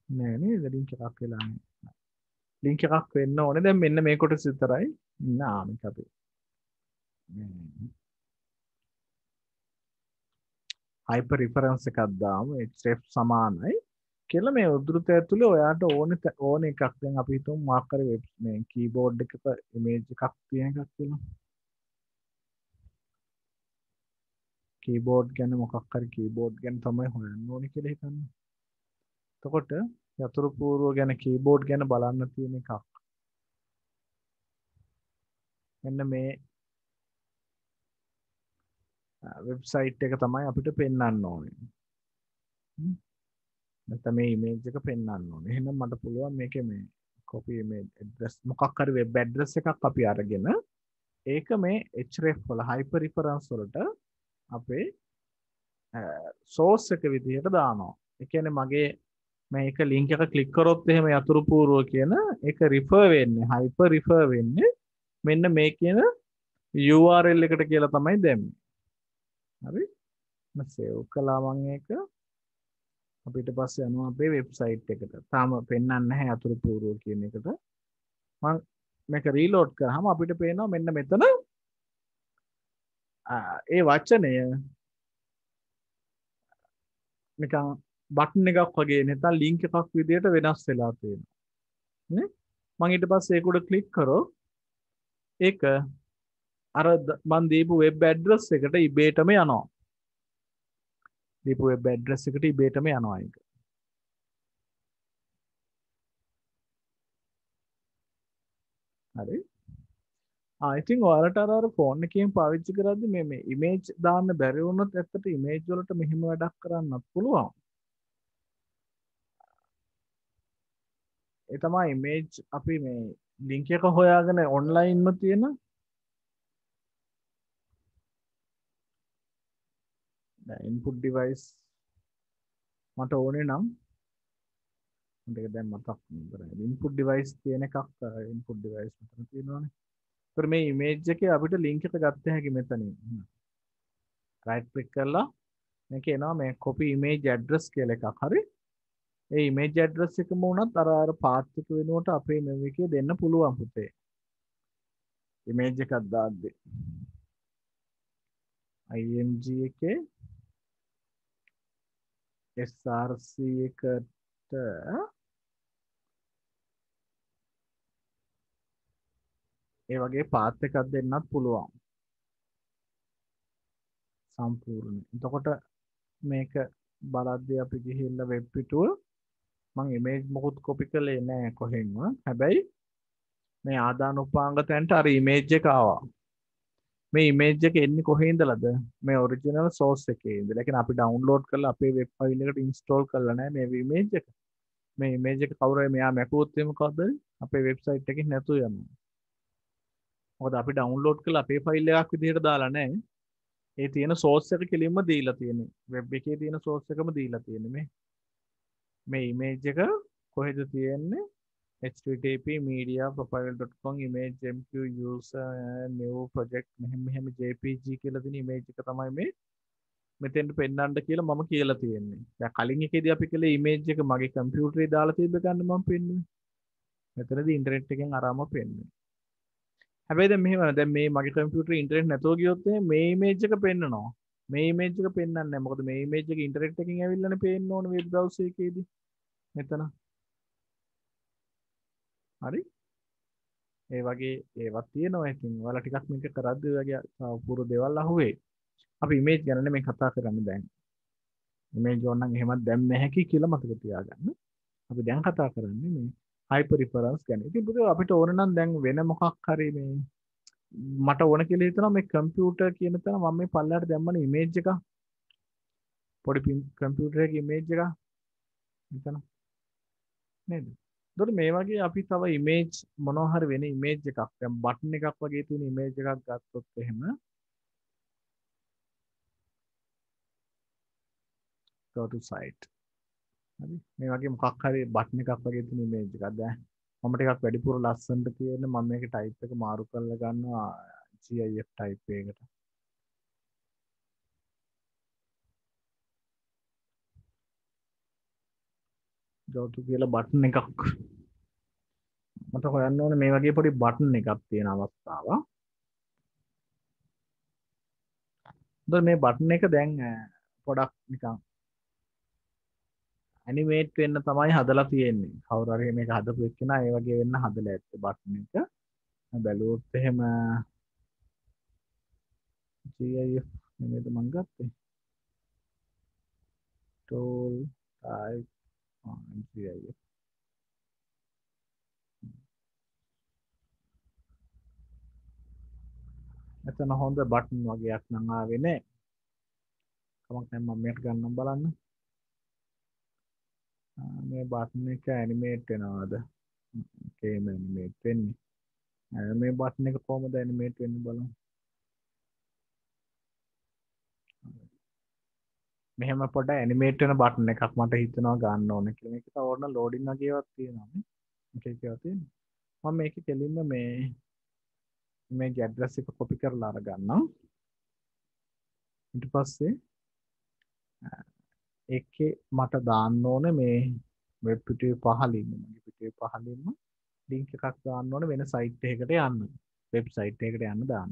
නෑ නේද link එකක් වෙලා නැහැ. ලින්ක් එකක් වෙන්න ඕනේ. දැන් මෙන්න මේ කොටස විතරයි ඉන්න ආමික අපි. හයිපර් රිෆරන්ස් එකක් දාමු href සමානයි කියලා මේ උද්දෘතය ඇතුලේ ඔයාට ඕන එකක් දැන් අපි හිතමු මාක් කරේ වෙබ් මේ කීබෝඩ් එකක ඉමේජ් එකක් තියෙන එකක් කියලා. කීබෝඩ් ගැන මොකක් හරි කීබෝඩ් ගැන තමයි හොයන්න ඕනේ කියලා හිතන්න. එතකොට යතුරු පූර්ව ගැන කීබෝඩ් ගැන බලන්න තියෙන එකක්. මෙන්න මේ වෙබ්සයිට් එක තමයි අපිට පෙන්වන්න ඕනේ. නැත්නම් මේ ඉමේජ් එක පෙන්වන්න ඕනේ. එහෙනම් මට පුළුවන් මේකේ මේ copy image address මොකක් හරි web address එකක් අපි අරගෙන ඒක මේ href වල hyper reference වලට අපේ source එක විදිහට දානවා. ඒ කියන්නේ මගේ මේක link එක click කරොත් එහෙම යතුරු පූර්ව කියන ඒක refer වෙන්නේ hyper refer වෙන්නේ මෙන්න මේ කියන URL එකට කියලා තමයි දැම්මේ. හරි? මම save කළා මම ඒක. අපිට පස්සේ යනවා අපේ වෙබ්සයිට් එකට. තාම පෙන්වන්නේ නැහැ අතුරු පූර්ව කියන එකට. මම මේක රීලෝඩ් කරාම අපිට පේනවා මෙන්න මෙතන ඒ වචනය නිකන් බටන් එකක් වගේ නැත්නම් ලින්ක් එකක් විදියට වෙනස් වෙලා තියෙනවා. නේ? මම ඊට පස්සේ ඒක උඩ ක්ලික් කරොත් ඒක අර මම දීපු වෙබ් ඇඩ්‍රස් එකට ඉබේටම යනවා. දීපු වෙබ් ඇඩ්‍රස් එකට ඉබේටම යනවා ඒක. හරි. ඉතින් ඔයාලට අර ෆෝන් එකෙන් පාවිච්චි කරද්දි මේ ඉමේජ් දාන්න බැරි වුණොත් ඇත්තට ඉමේජ් වලට මෙහෙම වැඩක් කරන්නත් පුළුවන්. ඒ තමයි ඉමේජ් අපි මේ ලින්ක් එක හොයාගෙන ඔන්ලයින්ම තියෙන ඉන්පුට් ඩිවයිස් මට ඕනේ නම් මේක දැන් මතක් කරගන්න. ඉන්පුට් ඩිවයිස් තියෙන එකක් ඉන්පුට් ඩිවයිස් මෙතන තියෙනවානේ. ඒතර මේ ඉමේජ් එකේ අපිට ලින්ක් එක ගත්ත හැකි මෙතනින්. රයිට් ක්ලික් කරලා මේක එනවා මේ copy image address කියලා එකක්. හරි. ඒ image address එකම වුණත් අර පාත් එක වෙනුවට අපේ මේකේ දෙන්න පුළුවන් පුතේ. image එකක් දාද්දි. img එකේ src එකට ඒ වගේ පාත් එකක් දෙන්නත් පුළුවන්. සම්පූර්ණ. එතකොට මේක බලද්දී අපි ගිහිල්ලා වෙබ් පිටුව මම ඉමේජ් මොකුත් කොපි කළේ නැහැ කොහෙන්ම. හැබැයි මේ ආදාන උපාංග තැනට අර ඉමේජ් එක ආවා. මේ ඉමේජ් එක එන්නේ කොහේ ඉඳලාද? මේ ඔරිජිනල් සෝස් එකේ ඉඳලා. ඒ කියන්නේ අපි ඩවුන්ලෝඩ් කරලා අපේ වෙබ් ෆයිල් එකට ඉන්ස්ටෝල් කරලා නැහැ මේ ඉමේජ් එක. මේ ඉමේජ් එක කවුරු හරි මෙයා මැකුවොත් එimhe කවද්ද අපේ වෙබ්සයිට් එකේ නැතු යනවා. මොකද අපි ඩවුන්ලෝඩ් කරලා අපේ ෆයිල් එකක් විදිහට දාලා නැහැ. ඒ තියෙන සෝස් එක කෙලින්ම දීලා තියෙන්නේ. වෙබ් එකේ තියෙන සෝස් එකම දීලා තියෙන්නේ මේ ඉමේජ් එක කොහෙද තියෙන්නේ? http mediaprofile.com image mq user new project මෙහෙම jpg කියලා තියෙන image එක තමයි මේ මෙතෙන්ට පෙන්නන්න කියලා මම කියලා තියෙන්නේ. දැන් කලින් එකේදී අපි කළේ image එක මගේ කම්පියුටරේ දාලා තිබ්බ ගන්න මම පෙන්නුවේ. මෙතනදී ඉන්ටර්නෙට් එකෙන් අරාම පෙන්නුවේ. හැබැයි දැන් මෙහෙම දැන් මේ මගේ කම්පියුටරේ ඉන්ටර්නෙට් නැතුව ගියොත් මේ image එක පෙන්නනවා. මේ image එක පෙන්වන්නේ නැහැ. මොකද මේ image එක ඉන්ටර්නෙට් එකකින් ඇවිල්ලානේ පේන්න ඕනේ වෙබ් බ්‍රවුසර් එකේදී. මෙතන. හරි? ඒ වගේ ඒවත් තියෙනවා. ඉතින් ඔයාලා ටිකක් මේක කරද්දී වගේ අපූර්ව දේවල් අහුවේ. අපි ඉමේජ් ගැන නෙමෙයි කතා කරන්නේ දැන්. ඉමේජ් ඕනනම් එහෙමත් දැන් නැහැ කියලා මතක තියාගන්න. අපි දැන් කතා කරන්නේ මේ හයිපර් රිෆරන්ස් ගැන. ඉතින් පුතේ අපිට ඕන නම් දැන් වෙන මොකක් හරි මේ මට ඕන කියලා හිතනවා මේ කම්පියුටර් කියන තැන මම මේ පල්ලයට දැම්මනේ ඉමේජ් එක. පොඩි කම්පියුටර් එකේ ඉමේජ් එක. මෙතන. නේද? එතකොට මේ වගේ අපි තව ඉමේජ් මොනවා හරි වෙන ඉමේජ් එකක් දැන් බටන් එකක් වගේ තියෙන ඉමේජ් එකක් ගත්තොත් එහෙම go to site හරි මේ වගේ මොකක් හරි බටන් එකක් වගේ තියෙන ඉමේජ් එකක් දැන් මම ටිකක් වැඩිපුර ලස්සනට තියෙන මම මේක ටයිප් එක මාරු කරලා ගන්නවා GIF ටයිප් එකකට go to කියලා බටන් එකක් මට හොයන්න ඕනේ මේ වගේ පොඩි බටන් එකක් තියෙන අවස්ථාවක්. හොඳට මේ බටන් එක දැන් පොඩක් නිකන් ඇනිමේට් වෙන්න තමයි හදලා තියෙන්නේ. කවුරු හරි මේක හදපු එක්කෙනා ඒ වගේ වෙන්න හදලා ඇත්තේ බටන් එක. බැලුවොත් එහෙම GIF නෙමෙයිද මං ගත්තේ. tool type GIF. එතන හොඳ බටන් වගේක් නම් ආවේ නෑ. කමක් නැහැ මම මේක ගන්නම් බලන්න. මේ බටන් එක ඇනිමේට් වෙනවද? ඒකේම ඇනිමේට් වෙන්නේ. මේ බටන් එක කොහොමද ඇනිමේට් වෙන්නේ බලමු. මෙහෙම පොඩ ඇනිමේට් වෙන බටන් එකක් මට හිතෙනවා ගන්න ඕනේ කියලා. මේක තව ඕන ලෝඩින් වගේවත් තියෙනවා නේ. මේකේ තියෙනවා. මම මේකේ කෙලින්ම මේ ඇඩ්‍රස් එක කොපි කරලා අරගන්නම්. ඊට පස්සේ ඒකේ මට දාන්න ඕනේ මේ වෙබ් පිටුවේ පහළින්ම මගේ පිටුවේ පහළින්ම ලින්ක් එකක් දාන්න ඕනේ වෙන සයිට් එකකට යන්න. වෙබ්සයිට් එකකට යන්න දාන්න.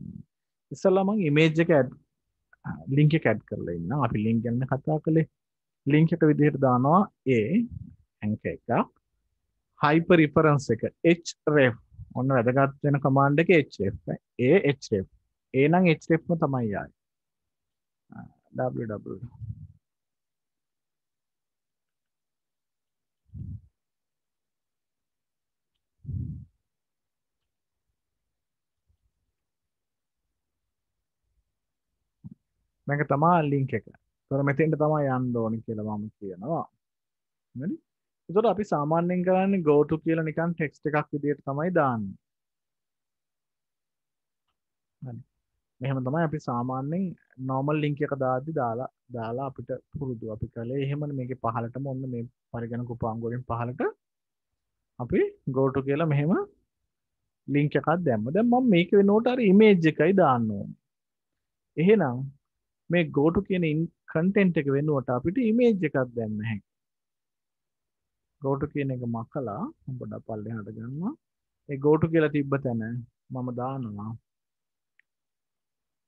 ඉස්සෙල්ලා මම ඉමේජ් එක ලින්ක් එක ඇඩ් කරලා ඉන්නම්. අපි ලින්ක් ගැන කතා කළේ. ලින්ක් එක විදිහට දානවා ඇන්කර් එකක් hyper reference එක href ඔන්න වැදගත් වෙන කමාන්ඩ් එක href href නම් href ම තමයි ආයේ www මේක තමයි ලින්ක් එක. ඒතර මෙතෙන්ට තමයි යන්න ඕනේ කියලා මම කියනවා. හරි? ඒතර අපි සාමාන්‍යයෙන් කරන්නේ go to කියලා නිකන් ටෙක්ස්ට් එකක් විදිහට තමයි දාන්නේ. හරි. මෙහෙම තමයි අපි සාමාන්‍යයෙන් normal link එක දාලා අපිට පුරුදු අපි කළේ එහෙමනේ මේකේ පහලටම ඔන්න මේ පරිගණක උපාංග වලින් පහලට අපි go to කියලා මෙහෙම link එකක් දැම්ම. දැන් මම මේක වෙනකොට අර image එකයි දාන්න ඕනේ. එහෙනම් මේ go to කියන content එක වෙනුවට අපිට image එකක් දැම්ම හැකියි. go to කියන එක මකලා පොඩ්ඩක් පල්ලෙහාට ගන්නවා. ඒ go to කියලා තිබ්බ තැන මම දානවා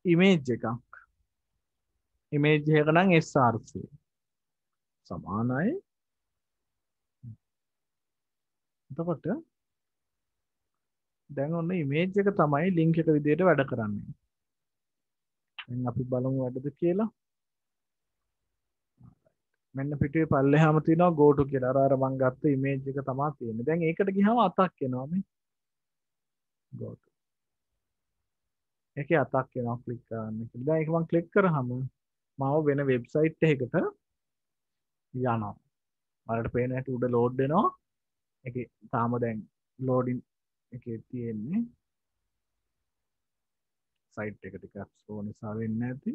image එකක්. image එක නම් src සමානයි. එතකොට දැන් ඔන්න image එක තමයි link එක විදිහට වැඩ කරන්නේ. දැන් අපි බලමු වැඩද කියලා. මෙන්න පිටුවේ පල්ලෙහාම තියෙනවා go to කියලා. අර මං ගත්ත image එක තමයි තියෙන්නේ. දැන් ඒකට ගියාම අතක් එනවා මේ. go to. ඒකේ අතක් එනවා ක්ලික් කරන්න කියලා. දැන් ඒක මං ක්ලික් කරාම මාව වෙන වෙබ්සයිට් එකකට යනවා. ඔයාලට පේන හැටි උඩ ලෝඩ් වෙනවා. ඒකේ තාම දැන් ලෝඩින් එකේ තියෙන්නේ සයිට් එක ටිකක් ස්ලෝ නිසා වෙන්නේ නැති.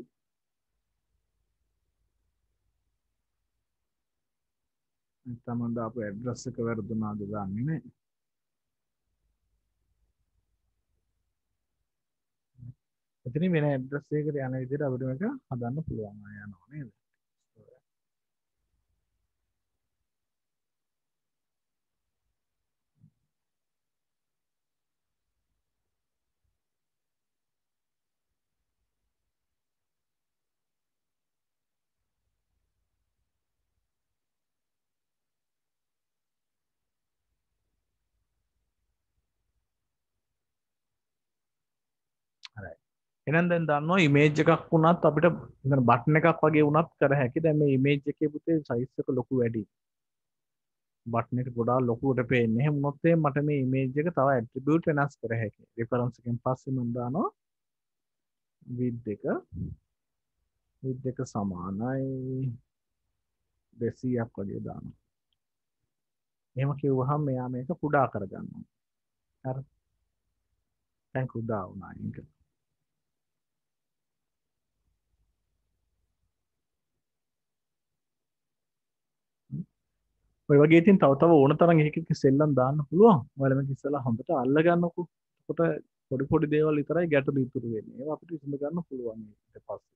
නැත්නම් මම දාපු ඇඩ්‍රස් එක වැරදුනාද දන්නේ නැහැ. එතනින් වෙන ඇඩ්‍රස් එකකට යන විදිහට අපිට මේක හදන්න පුළුවන් යනවා නේද? හරි. එහෙනම් දැන් දන්නවා ඉමේජ් එකක් වුණත් අපිට මෙතන බටන් එකක් වගේ වුණත් කර හැකි. දැන් මේ ඉමේජ් එකේ පුතේ සයිස් එක ලොකු වැඩි. බටන් එක ගොඩාක් ලොකුවට පේන්නේ. එහෙම වුණොත් මට මේ ඉමේජ් එක තව ඇට්‍රිබියුට් වෙනස් කර හැකියි. රිෆරන්ස් එකෙන් පස්සේ මම දානවා width එක සමානයි 200ක් වගේ දානවා. එහෙම කිව්වහම මෙයා මේක කුඩා කරගන්නවා. හරි. දැන් කුඩා වුණා ඒක. ඔය වගේ ඉතින් තව ඕන තරම් එක එක සෙල්ලම් දාන්න පුළුවන්. ඔයාලා මේක ඉස්සලා හොඳට අල්ල ගන්නකො. එතකොට පොඩි දේවල් විතරයි ගැටලු ඉතුරු වෙන්නේ. ඒවා අපිට විසඳ ගන්න පුළුවන් ඊට පස්සේ.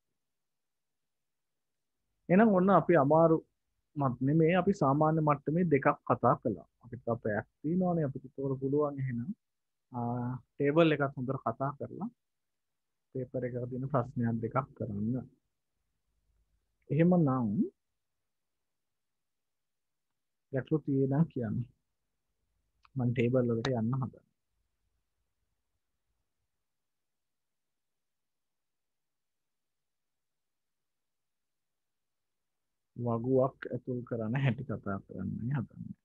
එහෙනම් ඔන්න අපි අමාරු මත්නේ මේ අපි සාමාන්‍ය මට්ටමේ දෙකක් කතා කළා. අපිට තව පැයක් තියෙනවානේ අපිට ඒක පුළුවන් එහෙනම් ටේබල් එකක් හොඳට කතා කරලා පේපර් එකක තියෙන ප්‍රශ්නයක් දෙකක් කරන්න. එහෙමනම් ගැටලු තියෙනවා කියන්නේ. මම ටේබල් වලට යන්න හදනවා. වගුවක් ඇතුල් කරන හැටි කතා කරන්නයි හදන්නේ.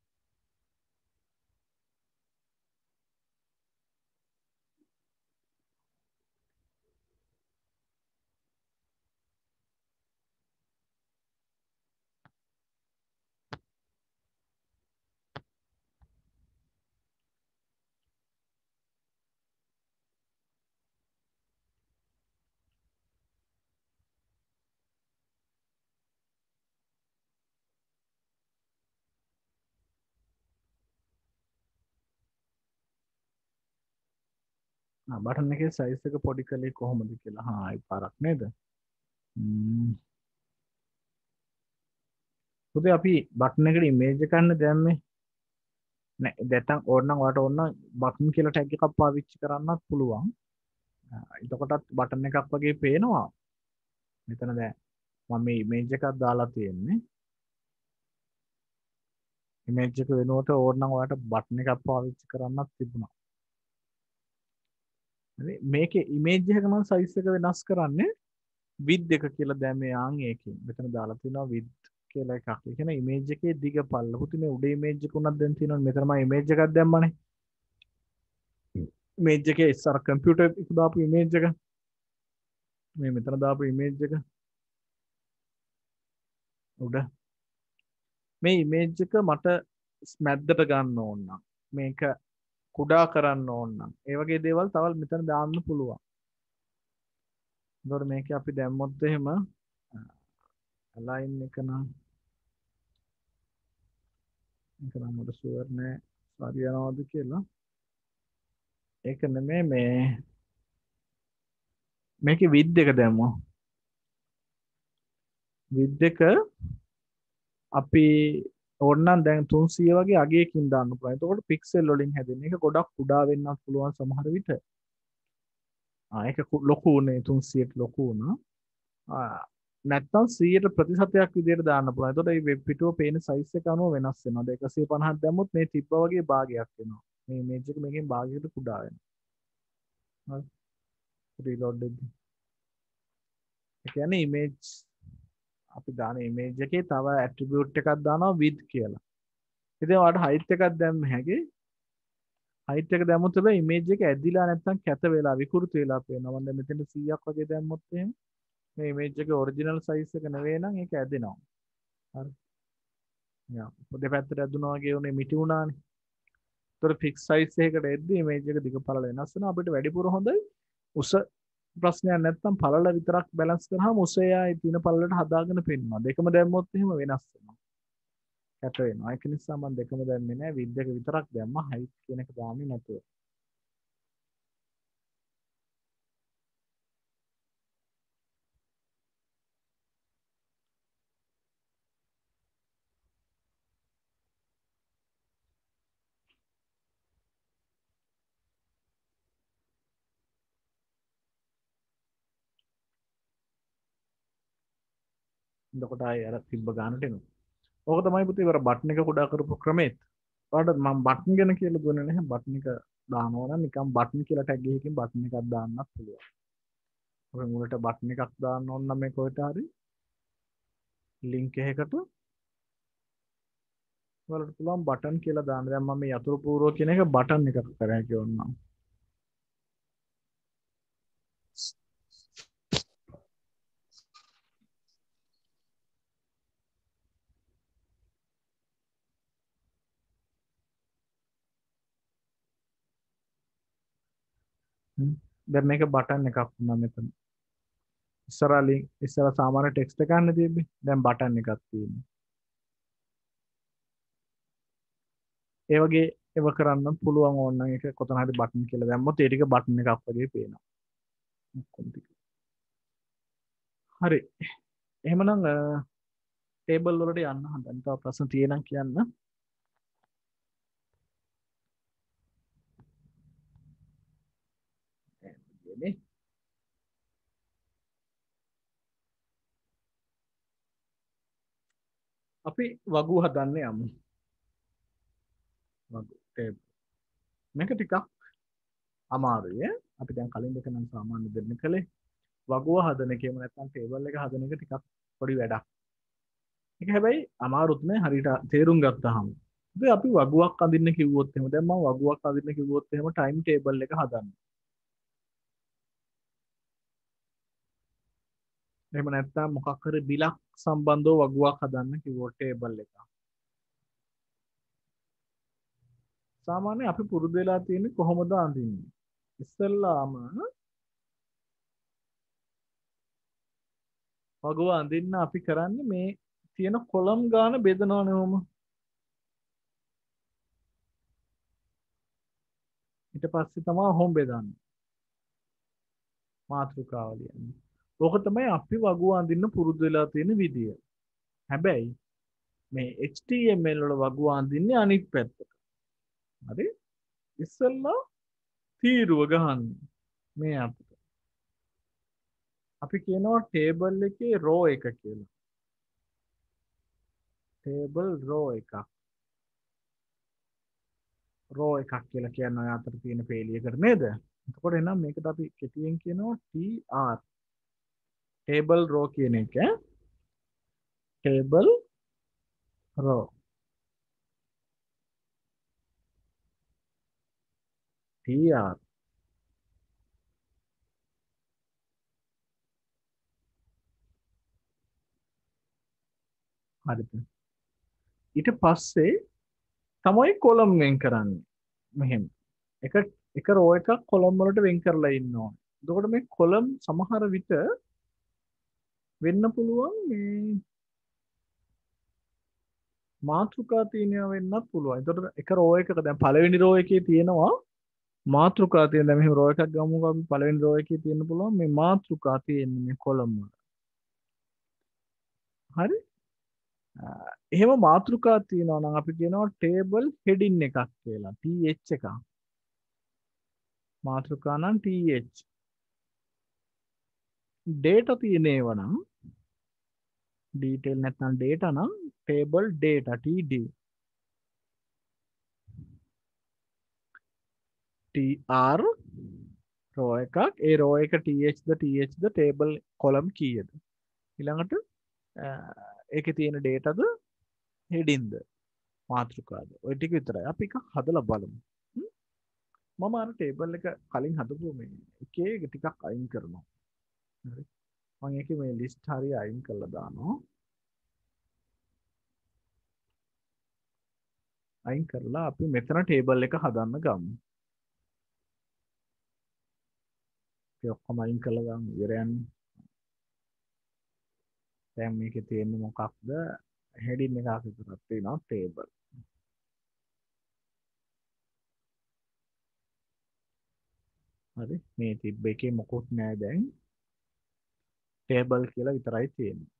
බටන් එකේ සයිස් එක පොඩි කලේ කොහොමද කියලා. ඒ පාරක් නේද? පුතේ අපි බටන් එකට ඉමේජ් එක ගන්න දැම්මේ. නෑ දැන් ඕනනම් ඔයාලට ඕන බටන් කියලා ටැග් එකක් පාවිච්චි කරන්නත් පුළුවන්. එතකොටත් බටන් එකක් වගේ පේනවා. මෙතන දැන් මම මේ ඉමේජ් එකක් දාලා තියෙන්නේ. ඉමේජ් එක වෙනුවට ඕනනම් ඔයාලට බටන් එකක් පාවිච්චි කරන්නත් තිබුණා. හරි මේකේ ඉමේජ් එක මම සයිස් එක වෙනස් කරන්නේ width එක කියලා දැන් මේ ඒකෙන් මෙතන දාලා තියෙනවා width කියලා එකක්. ඒ කියන්නේ ඉමේජ් එකේ දිග පල්ල. පුතේ මේ උඩ ඉමේජ් එක උනක් දැන් තියෙනවනේ. මෙතන මම ඉමේජ් එකක් දැම්මනේ. ඉමේජ් එකේ ඉස්සර කම්පියුටර් එක දාපු ඉමේජ් එක. මේ මෙතන දාපු ඉමේජ් එක උඩ මේ ඉමේජ් එක මට මැද්දට ගන්න ඕන නම් මේක කුඩා කරන්න ඕන නම් ඒ වගේ දේවල් තවල් මෙතන දාන්න පුළුවන්. එතකොට මේක අපි දැම්මොත් එහෙම align එක නම් ඒක නම් මට ෂුවර් නෑ හරියනවද කියලා. ඒක නෙමෙයි මේකේ width එක දැම්මොත් width එක අපි ඕනනම් දැන් 300 වගේ අගයකින් දාන්න පුළුවන්. එතකොට පික්සල් වලින් හැදෙන එක ගොඩක් කුඩා වෙන්නත් පුළුවන් සමහර විට. ඒක ලොකු උනේ 300ට ලොකු වුණා. නැත්තම් 100ට ප්‍රතිශතයක් විදිහට දාන්න පුළුවන්. එතකොට මේ වෙබ් පිටුව පේන සයිස් එක අනුව වෙනස් වෙනවා. 150ක් දැම්මොත් මේ තිබ්බා වගේ භාගයක් වෙනවා. මේ ඉමේජ් එක මේකෙන් භාගයකට කුඩා වෙනවා. හරි රීලෝඩ් දෙද්දි. ඒ කියන්නේ ඉමේජ් අපි දාන ඉමේජ් එකේ තව ඇට්‍රිබියුට් එකක් දානවා width කියලා. ඉතින් ඔයාලට height එකක් දැම්ම හැකි. height එක දැම්මොත් හැබැයි ඉමේජ් එක ඇදිලා නැත්නම් කැත වෙලා විකෘති වෙලා පේනවා. මම දැන් මෙතන 100ක් වගේ දැම්මොත් එහෙම මේ ඉමේජ් එකේ ඔරිජිනල් සයිස් එක නෙවෙයි නම් ඒක ඇදෙනවා. හරි. යා දෙපැත්තට ඇදුනා වගේ උනේ මිටි වුණානේ. ඒතර ෆික්ස් සයිස් එකකට එද්දි ඉමේජ් එක දිග පළල වෙනස් වෙනවා. අපිට වැඩිපුර හොඳයි උස ප්‍රශ්නයක් නැත්නම් පළල විතරක් බැලන්ස් කරාම උස එයා තියෙන පළලට හදාගෙන පෙන්නනවා. දෙකම දැම්මොත් එහෙම වෙනස් වෙනවා. කැට වෙනවා. ඒක නිසා මම දෙකම දැම්මේ නැහැ. width එක විතරක් දැම්මා. height කියන එක දාන්නේ නැතුව. එතකොට ආයෙ අර තිබ්බ ගානට එනවා. ඕක තමයි පුතේ ඉවර බටන් එක කුඩා කරපු ක්‍රමෙත්. ඔයාලට මම බටන් ගැන කියලා දුන්නේ නැහැ. බටන් එක දානවා නම් නිකන් බටන් කියලා ටැග් එකකින් බටන් එකක් දාන්නත් පුළුවන්. ඔය මුලට බටන් එකක් දාන්න ඕන නම් මේ කොහෙට හරි ලින්ක් එකකට ඔයාලට පුළුවන් බටන් කියලා දාන්න. දැන් මම මේ යතුරු පූර්ව කියන එක බටන් එකක් කරා කියන්නම්. දැන් මේක බටන් එකක් වුණා මෙතන. ඉස්සරහ සාමාන්‍ය ටෙක්ස්ට් එක ගන්න තියන්නේ. දැන් බටන් එකක් තියෙනවා. ඒ වගේ ඒව කරන්න පුළුවන් ඕන නම් ඒක කොතන හරි බටන් කියලා දැම්මොත් ඒ ටික බටන් එකක් වගේ පේනවා. හරි. එහෙමනම් ටේබල් වලට යන්න හදන්න. තව ප්‍රශ්න තියෙනම් කියන්න. නේ. අපි වගු හදන්න යමු. වගු ටේබල්. මේක ටිකක් අමාරුයි ඈ. අපි දැන් කලින් දෙක නම් සාමාන්‍ය දෙන්න කළේ. වගුව හදන එකේම නැත්නම් ටේබල් එක හදන එක ටිකක් පොඩි වැඩක්. ඒක හැබැයි අමාරුත් නෑ හරියට තේරුම් ගත්තාම. ඉතින් අපි වගුවක් අඳින්න කිව්වොත් එහෙම දැන් මම වගුවක් අඳින්න කිව්වොත් එහෙම ටයිම් ටේබල් එක හදන්න. එහෙම නැත්නම් මොකක් හරි බිලක් සම්බන්ධව වගුවක් හදන්න කිව්වොත් ටේබල් එක. සාමාන්‍යයෙන් අපි පුරුදු වෙලා තියෙන්නේ කොහොමද අඳින්නේ? ඉස්සෙල්ලාම වගුව අඳින්න අපි කරන්නේ මේ තියෙන කොලම් ගාන බෙදනවනේ ඔහොම. ඊට පස්සේ තමයි හොම් බෙදන්නේ. මාතෘකාව ලියන්නේ. ඕක තමයි අපි වගුව අඳින්න පුරුදු වෙලා තියෙන විදිය. හැබැයි මේ HTML වල වගුව අඳින්නේ අනිත් පැත්තට. හරි? ඉස්සෙල්ලා තීරුව ගහන්නේ මේ අපිට. අපි කියනවා ටේබල් එකේ රෝ එක කියලා. ටේබල් රෝ එකක්. රෝ එකක් කියලා කියන්නේ ඔය අතර තියෙන පේලියකට නේද? එතකොට එනම් මේකට අපි කෙටියෙන් කියනවා TR. ටේබල් රෝ කියන එක. Table raw. TR. හරිද? ඊට පස්සේ තමයි කොලම් වෙන් කරන්නේ. මෙහෙම. එක එක රෝ එකක් කොලම් වලට වෙන් කරලා ඉන්න ඕනේ. එතකොට මේ කොලම් සමහර විට වෙන්න පුළුවන් මේ මාතෘකා තියෙනවා වෙන්නත් පුළුවන්. එතකොට එක රෝ එකක දැන් පළවෙනි රෝ එකේ තියෙනවා මාතෘකා තියෙන. දැන් මෙහෙම රෝ එකක් ගමුකෝ අපි පළවෙනි රෝ එකේ තියෙන්න පුළුවන් මේ මාතෘකා තියෙන්නේ මේ කොලම් වල. හරි? එහෙම මාතෘකා තියෙනවා නම් අපි කියනවා ටේබල් හෙඩින් එකක් කියලා. TH එකක්. මාතෘකා නම් TH. ඩේටා තියෙන ඒවා නම් ඩීටේල් නැත්නම් ඩේටා නම් table data TD. TR raw එකක්. ඒ රෝ එක THද ටේබල් කොලම් කීයද? ඊළඟට ඒකේ තියෙන ඩේටාද හෙඩින්ද මාතෘකාද? ඔය ටික විතරයි. අපි එක හදලා බලමු. මම අර ටේබල් එක කලින් හදපුව මේ එකේ ටිකක් අයින් කරනවා. හරි. මම ඒකේ මේ ලිස්ට් හරිය අයින් කරලා දානවා. අයින් කරලා අපි මෙතන ටේබල් එක හදන්න ගමු. ඒ ඔක්කොම අයින් කරලා ගමු ඉවරයන්නේ. දැන් මේකේ තියෙන්නේ මොකක්ද? හෙඩින් එකක් විතරක් තියෙනවා ටේබල්. හරි. මේ තිබ්බ එකේ මොකුත් නෑ දැන්. ටේබල් කියලා විතරයි තියෙන්නේ.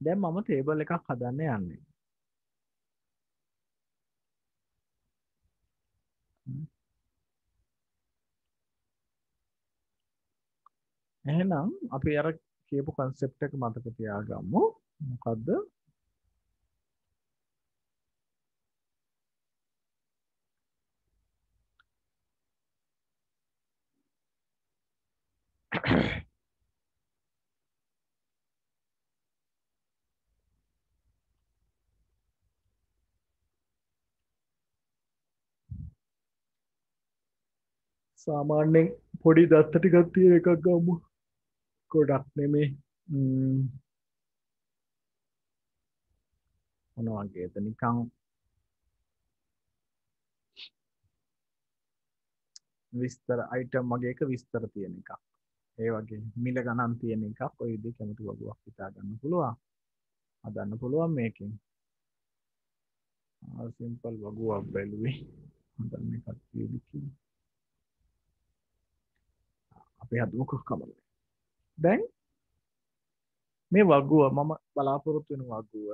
දැන් මම ටේබල් එකක් හදන්න යන්නේ. එහෙනම් අපි අර කියපු concept එක මතක තියාගමු. මොකද්ද? සාමාන්‍යයෙන් පොඩි දත්ත ටිකක් තියෙන එකක් ගමු. ගොඩක් නෙමෙයි. මොන වගේද නිකන් විස්තර අයිටම් වගේ එක විස්තර තියෙන එකක්. ඒ වගේ මිල ගණන් තියෙන එකක්. ඔය විදිහට කැමති වගුවක් හිතා ගන්න පුළුවන්. හදන්න පුළුවන් මේකෙන්. සිම්පල් වගුවක් බැලුවේ. හදන්න එකක් තියෙදි. අපි හදමුකෝ කමන්න. දැන් මේ වගුව මම බලාපොරොත්තු වෙන වගුව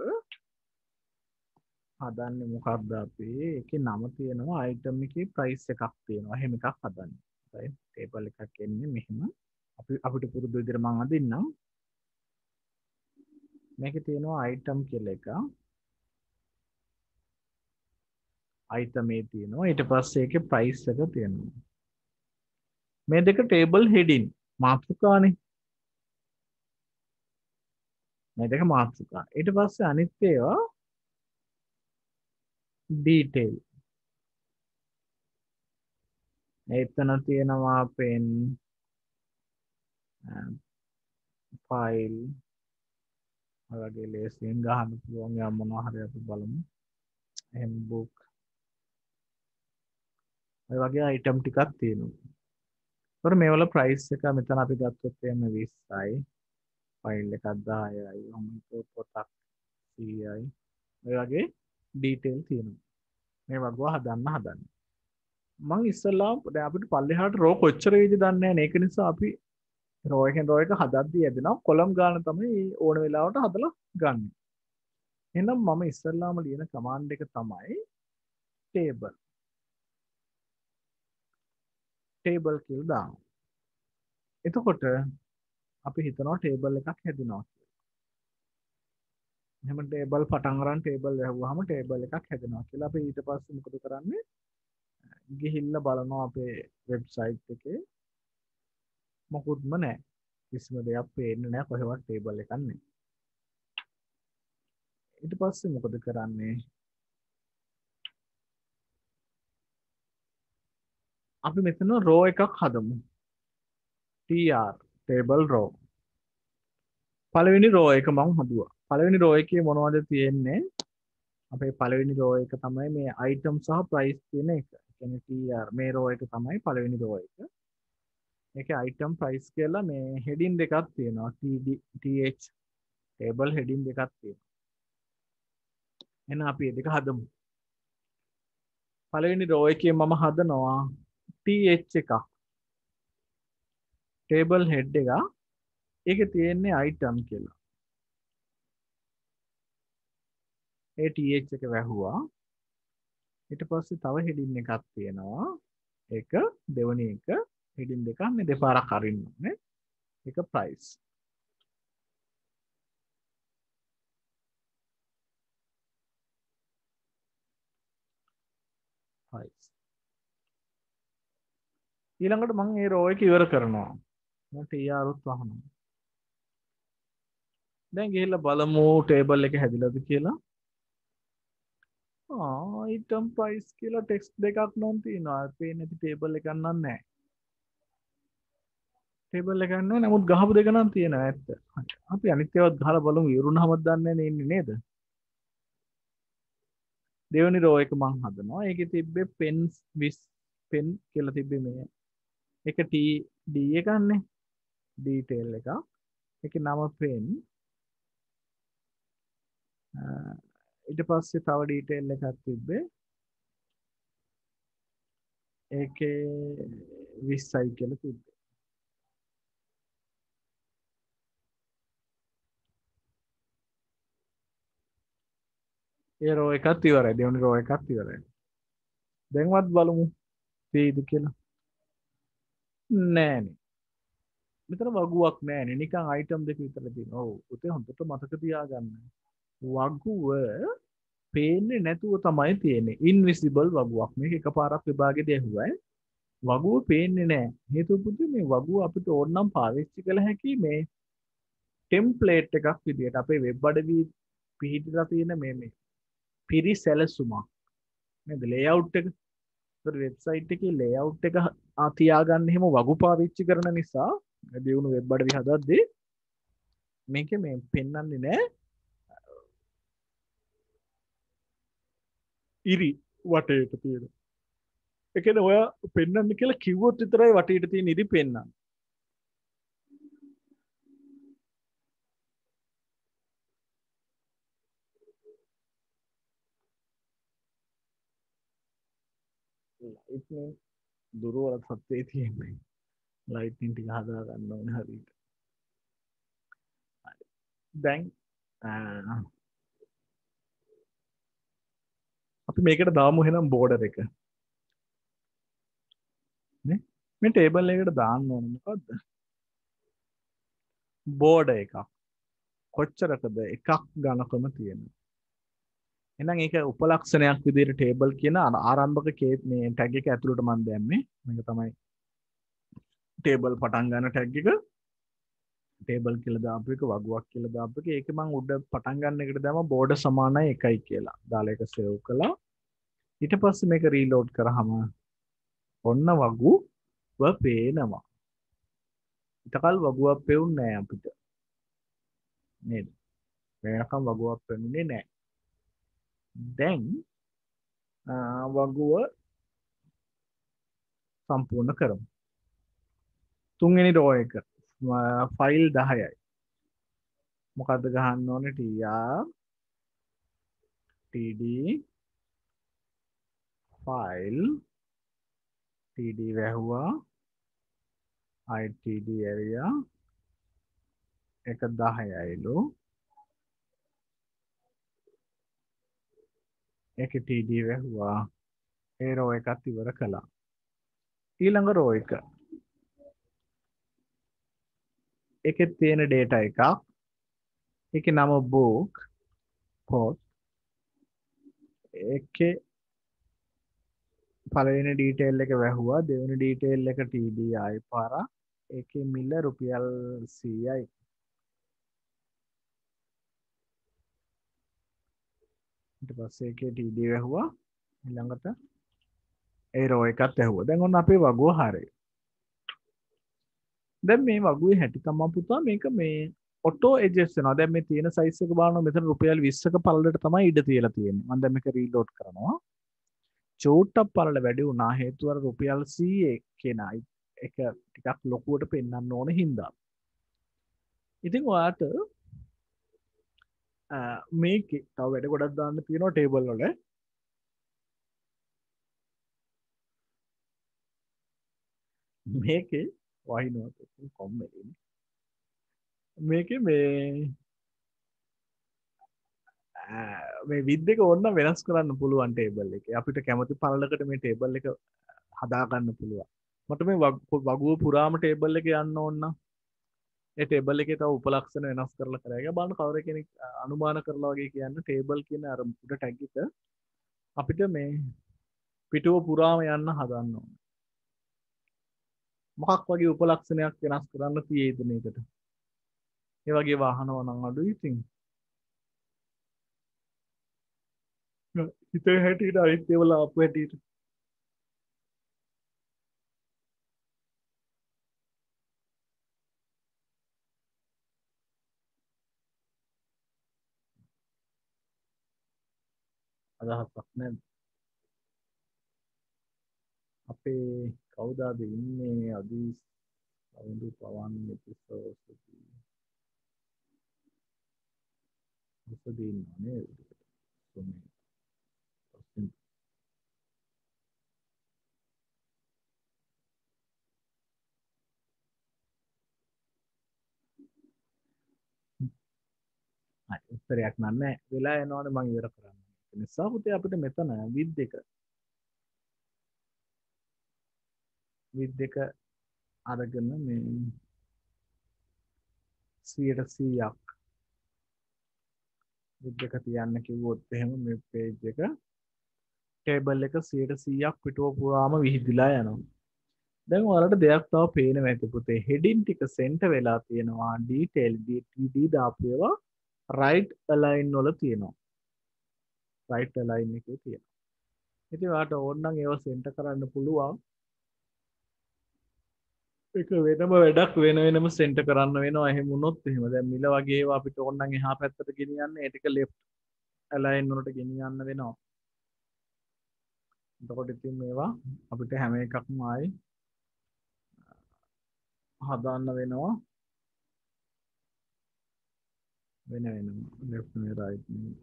හදන්නේ මොකක්ද අපි ඒකේ නම තියෙනවා අයිටම් එකේ ප්‍රයිස් එකක් තියෙනවා එහෙම එකක් හදන්නේ right ටේබල් එකක් එන්නේ මෙහෙම අපිට පුරුදු විදිහට මම අදින්නම් මේකේ තියෙනවා අයිටම් කියලා එක අයිටම් ඒ තියෙනවා ඊට පස්සේ ඒකේ ප්‍රයිස් එක තියෙනවා මේ දෙක ටේබල් හෙඩින් මාතෘකානේ මේ දෙක මාතෘකා ඊට පස්සේ අනිත් ඒවා ඩීටේල් එතන තියෙනවා පෙන් ෆයිල් වගේ ලේසියෙන් ගහන්න පුළුවන් යම් මොනවා හරි අපි බලමු එහෙනම් බුක් ඔය වගේ අයිටම් ටිකක් තියෙනවා. ඒතර මේවල ප්‍රයිස් එක මෙතන අපි ගත්තොත් එන්නේ 20යි ෆයිල් එකක් 10යි ඔහොම පොතක් 100යි ඔය වගේ ඩීටේල් තියෙනවා. මේ වගුව හදන්න මම ඉස්සෙල්ලා දැන් අපිට පල්ලෙහාට රෝ කොච්චර වේද දන්නේ නැහැ නේ ඒක නිසා අපි රෝ එකෙන් රෝ එක හදද්දී යදෙනවා කොලම් ගන්න තමයි ඕන වෙලාවට හදලා ගන්න. එහෙනම් මම ඉස්සෙල්ලාම ලියන කමාන්ඩ් එක තමයි table කියලා දානවා. එතකොට අපි හිතනවා ටේබල් එකක් හැදෙනවා කියලා. එහෙනම් ටේබල් පටන් අරන් ටේබල් වැහුවාම ටේබල් එකක් හැදෙනවා කියලා අපි ඊට පස්සේ මොකද කරන්නේ? ගිහිල්ලා බලනවා අපේ වෙබ්සයිට් එකේ මොකුත්ම නැහැ. කිසිම දෙයක් පේන්නේ නැහැ කොහෙවත් ටේබල් එකක් නැහැ. ඊට පස්සේ මොකද කරන්නේ? අපි මෙතන රෝ එකක් හදමු. tr table row. පළවෙනි රෝ එක මම හදුවා. පළවෙනි රෝ එකේ මොනවද තියෙන්නේ? අපේ පළවෙනි රෝ එක තමයි මේ item සහ price කියන එක. ඒ කියන්නේ tr මේ රෝ එක තමයි පළවෙනි රෝ එක. මේකේ item price කියලා මේ heading දෙකක් තියෙනවා. th table heading දෙකක් තියෙනවා. එහෙනම් අපි මේ දෙක හදමු. පළවෙනි රෝ එකේ මම හදනවා th එකක්. table head එක. ඒකේ තියෙන්නේ item කියලා. ඒ th එක වැහුවා. ඊට පස්සේ තව heading එකක් තියෙනවා. ඒක දෙවෙනි එක heading දෙකක් මේ දෙපාරක් අරින්න ඕනේ. ඒක price. price. ඊළඟට මම මේ row එක ඉවර කරනවා. මම tr උත් වහනවා. දැන් ගිහිල්ලා බලමු table එක හැදිලාද කියලා. item price කියලා text දෙකක් නම් තියෙනවා. පේන්නේ නැති table එකක් නම් නැහැ. table එකක් නැහැ. නමුත් ගහපු දෙක නම් තියෙනවා ඇත්ත. අපි අනිත් ඒවාත් ගහලා බලමු ඉවරුනහමත් දන්නේ නැහැ ඉන්නේ නේද? දෙවෙනි row එක මම හදනවා. ඒකේ තිබ්බේ pens with pen කියලා තිබ්බේ මේ. ඒක t d එකක්නේ. detail එකක්. ඒකේ නම pen. ඊට පස්සේ තව detail එකක් තිබ්බේ. ඒකේ 20යි කියලා තිබ්බේ. ඒ row එකත් ඉවරයි. දෙවෙනි row එකත් ඉවරයි. දැන්වත් බලමු තේයිද කියලා. නෑනේ. මෙතන වගුවක් නෑනේ. නිකන් item දෙක විතර තියෙනවා. ඔව්. උතේ හොඳට මතක තියාගන්න. වගුව පේන්නේ නැතුව තමයි තියෙන්නේ. ඉන්විසිබල් වගුවක්. මේක එකපාරක් විභාගෙදී ඇහුවා. වගුව පේන්නේ නැහැ. හේතුව පුතේ මේ වගුව අපිට ඕන නම් පාවිච්චි කළ හැකි මේ ටෙම්ප්ලේට් එකක් විදියට අපේ වෙබ් අඩවි පිහිටලා තියෙන මේ පිරිසැලසුමක්. නේද? ලේඅවුට් එක. ඒතර වෙබ්සයිට් එකේ ලේඅවුට් එක තියාගන්න එහෙම වගු පාවිච්චි කරන නිසා දියුණු වෙබ් අඩවි හදද්දී මේකේ මේ පෙන්වන්නේ නැහැ ඉරි වටේට තියෙන. ඒ කියන්නේ ඔයා පෙන්වන්න කියලා කිව්වොත් විතරයි වටේට තියෙන ඉරි පෙන්වන්නේ. ලයිට්නින් දුරවල තත්ත්වයේ තියෙන්නේ. ලයිට්නින් ටික හදා ගන්න ඕනේ හරියට. දැන් අපි මේකට දාමු එහෙනම් බෝඩර් එක නේ මේ ටේබල් එකකට දාන්න ඕනේ මොකද්ද බෝඩර් එකක් කොච්චරකද එකක් ඝනකම තියෙනවා එහෙනම් ඒක උපලක්ෂණයක් විදිහට ටේබල් කියන ආරම්භක මේ ටැග් එක ඇතුළට මම දැම්මේ මේක තමයි ටේබල් පටන් ගන්න ටැග් එක ටේබල් කියලා දාපු එක වගුවක් කියලා දාපු එක ඒකේ මම උඩ පටන් ගන්න එකට දැම්ම බෝඩර් සමානයි 1යි කියලා දාලා ඒක සේව් කළා ඊට පස්සේ මේක රීලෝඩ් කරාම ඔන්න වගුව පේනවා ඉතකල් වගුවක් පෙවුන්නේ නැහැ අපිට නේද වෙනකම් වගුවක් පෙවුනේ නැහැ දැන් වගුව සම්පූර්ණ කරමු තුන්වෙනි රෝ එක ෆයිල් 10යි මොකද්ද ගහන්න ඕනේ td file td වැහුවා itd area එක 10යිලු ඒකේ td වැහුවා ඒ රෝ එකත් ඉවර කළා ඊළඟ රෝ එක ඒකේ තියෙන data එකක් ඒකේ නම book post ඒකේ පළවෙනි ඩීටේල් එක වැහුවා දෙවෙනි ඩීටේල් එක td ආයි පාරක් ඒකේ මිල රුපියල් 100යි ඊට පස්සේ ඒකේ td වැහුවා ඊළඟට ඒ රෝ එකත් ඇහුවා දැන් ඔන්න අපේ වගුව හරියි දැන් මේ වගුවේ හැටි තමයි පුතා මේක මේ ඔටෝ ඇඩ්ජස්ට් වෙනවා දැන් මේ තියෙන සයිස් එක බලනවා මෙතන රුපියල් 20ක පළලට තමයි ඉඩ තියලා තියෙන්නේ මම දැන් මේක රීලෝඩ් කරනවා චූට්ටක් පළල වැඩි වුණා හේතුව අර රුපියල් 100 කියන එක ටිකක් ලොකුවට පෙන්වන්න ඕන හින්දා ඉතින් ඔයාට මේකේ තව වැඩ ගොඩක් දාන්න තියෙනවා ටේබල් වල මේකේ වහිනවා කොම්මෙලි මේකේ මේ විද් එක ඕන්න වෙනස් කරන්න පුළුවන් ටේබල් එක අපිට කැමති පළලකට මේ ටේබල් එක හදාගන්න පුළුවන් මට මේ වගුව පුරාම ටේබල් එක යන්න ඕන්න ඒ ටේබල් එකේ තව උපලක්ෂණ වෙනස් කරලා කරගෙන බලන්න කවුරු කෙනෙක් අනුමාන කරලා වගේ කියන්නේ ටේබල් කියන අර උඩ ටැග් එක අපිට මේ පිටුව පුරාම යන්න හදන්න ඕන මොකක් වගේ උපලක්ෂණයක් වෙනස් කරන්න තියෙයිද මේකට ඒ වගේ වාහනවා නම් අඩුයි ඉතින් හිතේ හැටියට අනිත් ඒවල ආපු හැටියට අදහසක් නැද්ද අපේ කවුද අද ඉන්නේ අදීස් අවුරුදු පවන් එපිසෝඩ්ස් උපදින්න නේද උත්තරයක් නෑ වෙලා යනවනේ මම ඉවර කරන්න. ඒ නිසා පුතේ අපිට මෙතන විද් එක අරගෙන මේ 100ක් විද් එක තියන්න කිව්වොත් එහෙම මේ පේජ් එක ටේබල් එක 100ක් පිටුව පුරාම විහිදිලා යනවා. දැන් ඔයාලට දෙයක් තව පේනවා ඇති පුතේ හෙඩින් ටික සෙන්ටර් වෙලා තියෙනවා ඩීටේල් DTD දාපු ඒවා රයිට් අලයින් වල තියෙනවා. රයිට් අලයින් එකේ තියෙනවා. ඉතින් ඔයාලට ඕන නම් ඒව සෙන්ටර් කරන්න පුළුවන්. ඒක වෙනම වැඩක් වෙනම සෙන්ටර් කරන්න වෙනවා. එහෙම වුණොත් එහෙම දැන් මිල වගේ ඒවා අපිට ඕන නම් එහා පැත්තට ගෙනියන්න ඒ ටික ලෙෆ්ට් අලයින් වලට ගෙනියන්න වෙනවා. එතකොට ඉතින් මේවා අපිට හැම එකක්ම ආයි හදාන්න වෙනවා. වෙනම left නේ right නේ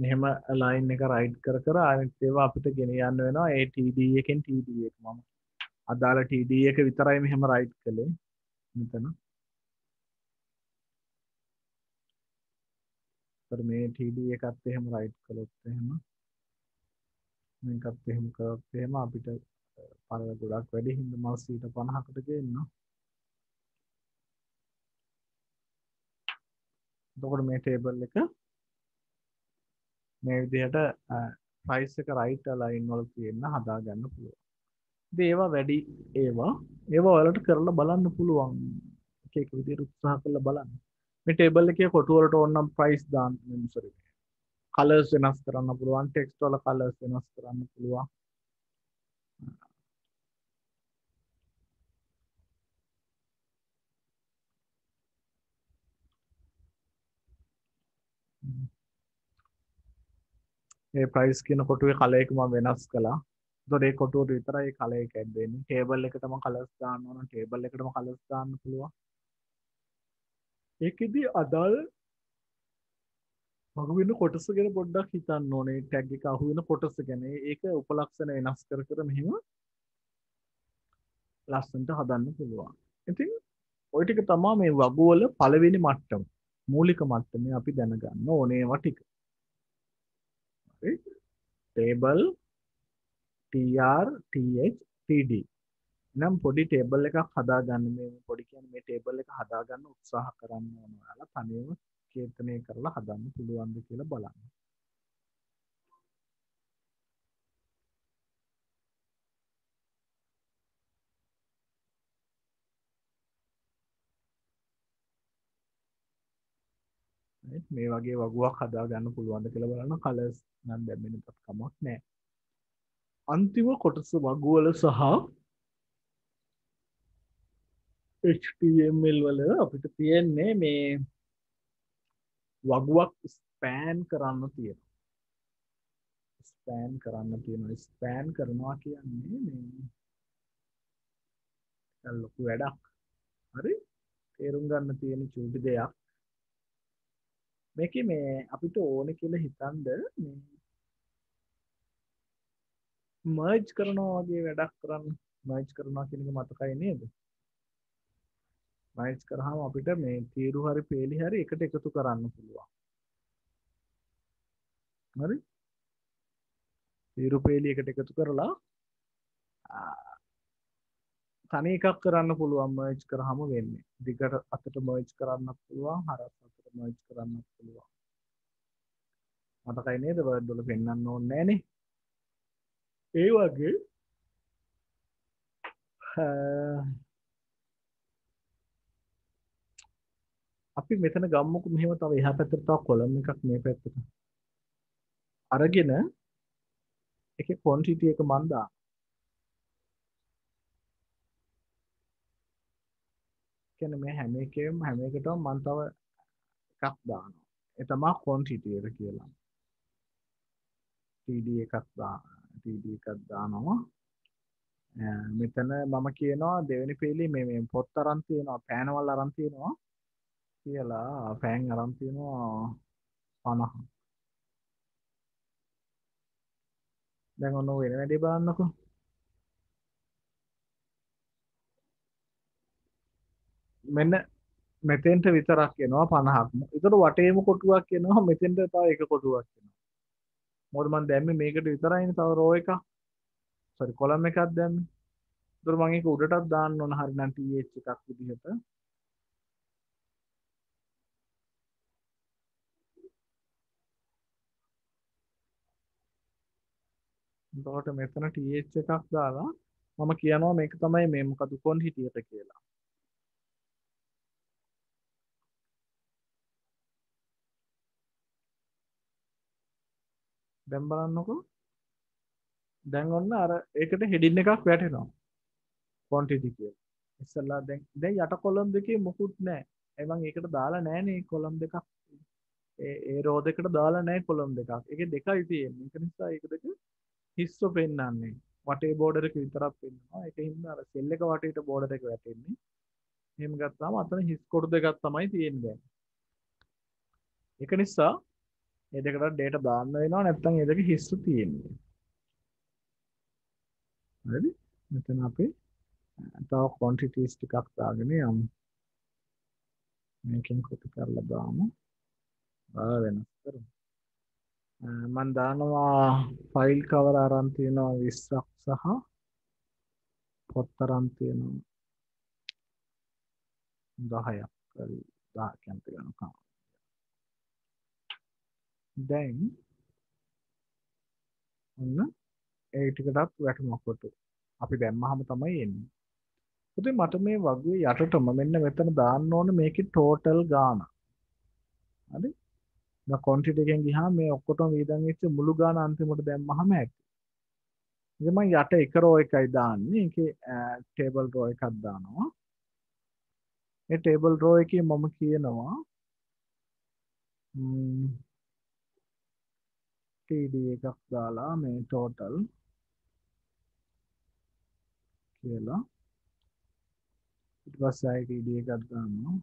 මෙහෙම ලයින් එක රයිට් කර අනිත් ඒවා අපිට ගෙන යන්න වෙනවා ඒ TD එකෙන් TD එක මම අදාළ TD එක විතරයි මෙහෙම රයිට් කළේ මෙතන. ඒතර මේ TD එකත් එහෙම රයිට් කළොත් එහෙම මේකත් එහෙම කරොත් එහෙම අපිට පළ ගොඩක් වැඩි හින්දා මම 50කට ගේන්න. එතකොට මේ ටේබල් එක මේ විදිහට ප්‍රයිස් එක රයිට් ලයින් වල තියෙන හදා ගන්න පුළුවන්. ඉතින් ඒවා වැඩි ඒවා ඔයාලට කරලා බලන්න පුළුවන්. එක එක විදිහට උත්සාහ කරලා බලන්න. මේ ටේබල් එකේ කොටු වලට ඕන නම් ප්‍රයිස් දාන්න sorry. කලර්ස් වෙනස් කරන්න පුළුවන්, ටෙක්ස්ට් වල කලර්ස් වෙනස් කරන්න පුළුවන්. මේ ප්‍රයිස් කියන කොටුවේ කලර් එක මම වෙනස් කළා. ඒතකොට ඒ කොටුවට විතරයි කලර් එක ඇඩ් වෙන්නේ. ටේබල් එකටම කලර්ස් දාන්න ඕන ටේබල් එකටම කලර්ස් දාන්න පුළුවන්. ඒකෙදි අදාළ අහුවෙන කොටස ගැන පොඩ්ඩක් හිතන්න ඕනේ. ටැග් එක අහුවෙන කොටස ගැන. ඒක උපලක්ෂණ වෙනස් කර මෙහෙම ලස්සනට හදන්න පුළුවන්. ඉතින් ওই ටික තමයි මේ වගුවල පළවෙනි මට්ටම. මූලික මට්ටමේ අපි දැනගන්න ඕනේ ඒවා ටික. හරි? ටේබල් TR TH TD නම් පොඩි ටේබල් එකක් හදාගන්න මේ පොඩි කියන්නේ මේ ටේබල් එක හදාගන්න උත්සාහ කරන්න ඕන ඔයාලා තනියම කීර්තනය කරලා හදන්න පුළුවන්ද කියලා බලන්න. මේ වගේ වගුවක් හදාගන්න පුළුවන්ද කියලා බලන්න කලර්ස් නම් දැම්මෙන්නත් කමක් නැහැ. අන්තිම කොටස වගුවල සහ HTML වල අපිට තියෙන්නේ මේ වගුවක් ස්පෑන් කරන්න තියෙනවා. ස්පෑන් කරන්න තියෙනවා. ස්පෑන් කරනවා කියන්නේ මේ ලොකු වැඩක්. හරි? තේරුම් ගන්න තියෙන චූටි දෙයක්. මේකේ මේ අපිට ඕනේ කියලා හිතනද මේ මර්ජ් කරනවා වගේ වැඩක් කරන්න. මර්ජ් කරනවා කියන එක මතකයි නේද? මර්ජ් කරාම අපිට මේ තීරු හරි පේලි හරි එකට එකතු කරන්න පුළුවන්. හරි? තීරු පේලි එකට එකතු කරලා තනි එකක් කරන්න පුළුවන් මර්ජ් කරාම වෙන්නේ. දිගට අතට මර්ජ් කරන්නත් පුළුවන්, හරස් අතට මර්ජ් කරන්නත් පුළුවන්. මතකයි නේද? වර්ඩ් වල පෙන්වන්න ඕනේ නැහනේ. ඒ වගේ අපි මෙතන ගම්මුකෝ මෙහෙම තව එහා පැත්තට තව කොලම් එකක් මේ පැත්තට අරගෙන ඒකේ quantity එක මන් දානවා. කියන්නේ මේ හැම එකටම මම තව එකක් දානවා. ඒ තමයි quantity එක කියලා. TD එකක් දානවා. මෙතන මම කියනවා දෙවෙනි පේලි මේ පොත් අරන් තියෙනවා, පෑනවල් අරන් තියෙනවා කියලා පෑන් අරන් තියෙනවා 50. දැන් ඔන්න වෙන වැඩේ බලන්නකෝ. මෙන්න මෙතෙන්ට විතරක් එනවා 50ක්ම. ඒතර වටේම කොටුවක් එනවා මෙතෙන්ට තව එක කොටුවක් එනවා. මොකද මම දැම්මේ මේකට විතරයිනේ තව රෝ එකක්. සෝරි කොලම් එකක් දැම්මේ. ඒතර මම ඒක උඩටත් දාන්න ඕන හරිනම් TH එකක් විදිහට. එතකොට මෙතන TH එකක් දාලා මම කියනවා මේක තමයි මේ මොකද quantity එක කියලා. දැන් බලන්නකෝ. දැන් ඔන්න අර ඒකට හෙඩින් එකක් වැටෙනවා. quantity කියලා. ඉස්සල්ලා දැන් යට කොලම් දෙකේ මොකුත් නැහැ. ඒ මම ඒකට දාලා නැහනේ කොලම් දෙකක්. ඒ රෝ දෙකට දාලා නැහැ කොලම් දෙකක්. ඒකේ දෙකයි තියෙන්නේ. ඒක නිසා ඒක දෙක හිස්ව පෙන්වන්නේ. වටේ බෝඩර් එක විතරක් පෙන්වනවා. ඒක හින්දා අර සෙල් එක වටේට බෝඩර් එක වැටෙන්නේ. එහෙම ගත්තාම අතන හිස් කොටු දෙකක් තමයි තියෙන්නේ දැන්. ඒක නිසා ඒ දෙකට data දාන්න වෙනවා නැත්නම් ඒ දෙක හිස්ස තියෙන්නේ. හරිද? මෙතන අපි තව quantities ටිකක් දාගෙන යමු. මේකෙන් copy කරලා දාමු. වෙනස් කරමු. මම දානවා ෆයිල් කවර අරන් තියෙනවා 20ක් සහ පොත් අරන් තියෙනවා 10ක්. හරි 10 කැම්පි ගන්නකම්. දැන් ඔන්න ඒ ටිකටත් වැටුණා කොට. අපි දැම්මහම තමයි එන්නේ. පුතේ මට මේ වගේ යටටම මෙන්න මෙතන දාන්න ඕනේ මේකේ ටෝටල් ගාන. හරි? දැන් quantity එකෙන් ගියාම මේ ඔක්කොටම වීදන් වෙච්ච මුළු ගාන අන්තිමට දැම්මහම ඇති. ඉතින් මම යට එක රෝ එකයි දාන්නේ. ඒකේ ටේබල් රෝ එකක් දානවා. මේ ටේබල් රෝ එකේ මම කියනවා TD එකක් දාලා මේ total කියලා ඊට පස්සේ ආයි TD එකක් දානවා.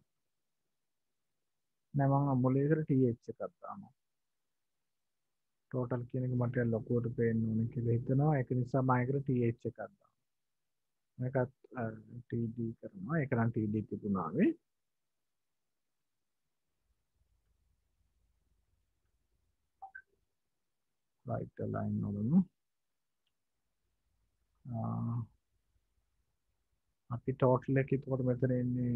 නෑ මම අමුලේකට TH එකක් දානවා. total කියන එක මට ලොකුවට පේන්න ඕනේ කියලා හිතනවා. ඒක නිසා මම ඒකට TH එකක් දානවා. මේකත් TD කරනවා. ඒක නම් TD තිබුණා වේ. right align වලම අපි total එක එතකොට මෙතන එන්නේ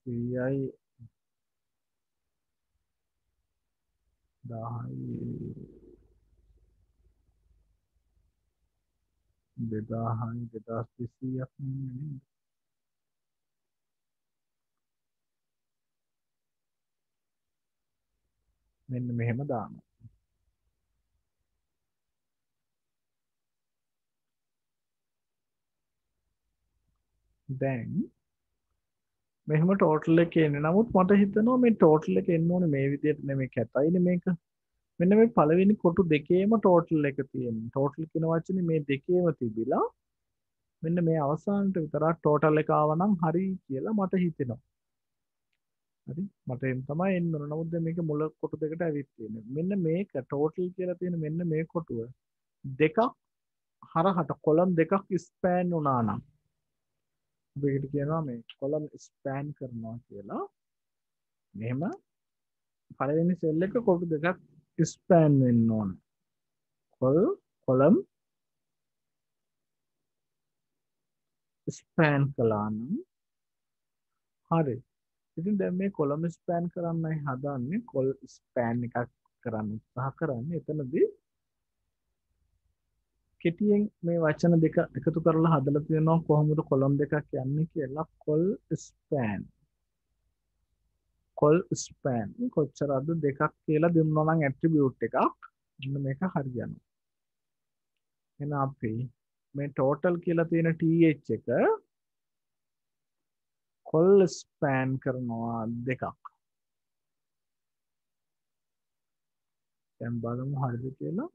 100යි 10යි 2000යි 2200ක් නෙමෙයි. මෙන්න මෙහෙම දානවා. දැන් මෙහෙම ටෝටල් එක එන්නේ. නමුත් මට හිතෙනවා මේ ටෝටල් එක එන්න ඕනේ මේ විදිහට නෙමෙයි කැතයිනේ මේක. මෙන්න මේ පළවෙනි කොටු දෙකේම ටෝටල් එක තියෙනවා. ටෝටල් කියන වචනේ මේ දෙකේම තිබිලා මෙන්න මේ අවසානට විතරක් ටෝටල් එක ආවනම් හරි කියලා මට හිතෙනවා. හරි මට එම් තමයි එන්න ඕන. නමුත් දැන් මේක මුල කොටු දෙකට ඇවිත් තියෙනවා. මෙන්න මේක ටෝටල් කියලා තියෙන මෙන්න මේ කොටුව දෙකක් හරහට කොලම් දෙකක් ස්පෑන් වුණා නම් අපිට කියනවා මේ කොලම් ස්පෑන් කරනවා කියලා. මෙහෙම පළවෙනි සෙල් එක කොටු දෙකක් ස්පෑන් වෙන්න ඕන. කොලම් ස්පෑන් කළා නම් හරි. ඉතින් දැන් මේ කොලම් ස්පෑන් කරන්නයි හදන්නේ. කොල් ස්පෑන් එකක් කරන්න උත්සාහ කරන්නේ. එතනදී කෙටියෙන් මේ වචන දෙක එකතු කරලා හදලා තියෙනවා කොහොමද කොලම් දෙකක් යන්නේ කියලා. කොල් ස්පෑන් කොච්චරද දෙකක් කියලා දුන්නා නම් ඇට්‍රිබියුට් එකක් මෙන්න මේක හරියනවා. එහෙනම් අපි මේ ටෝටල් කියලා තියෙන TH එක කොල් ස්පෑන් කරනවා දෙකක්. දැන් බලමු හරිද කියලා.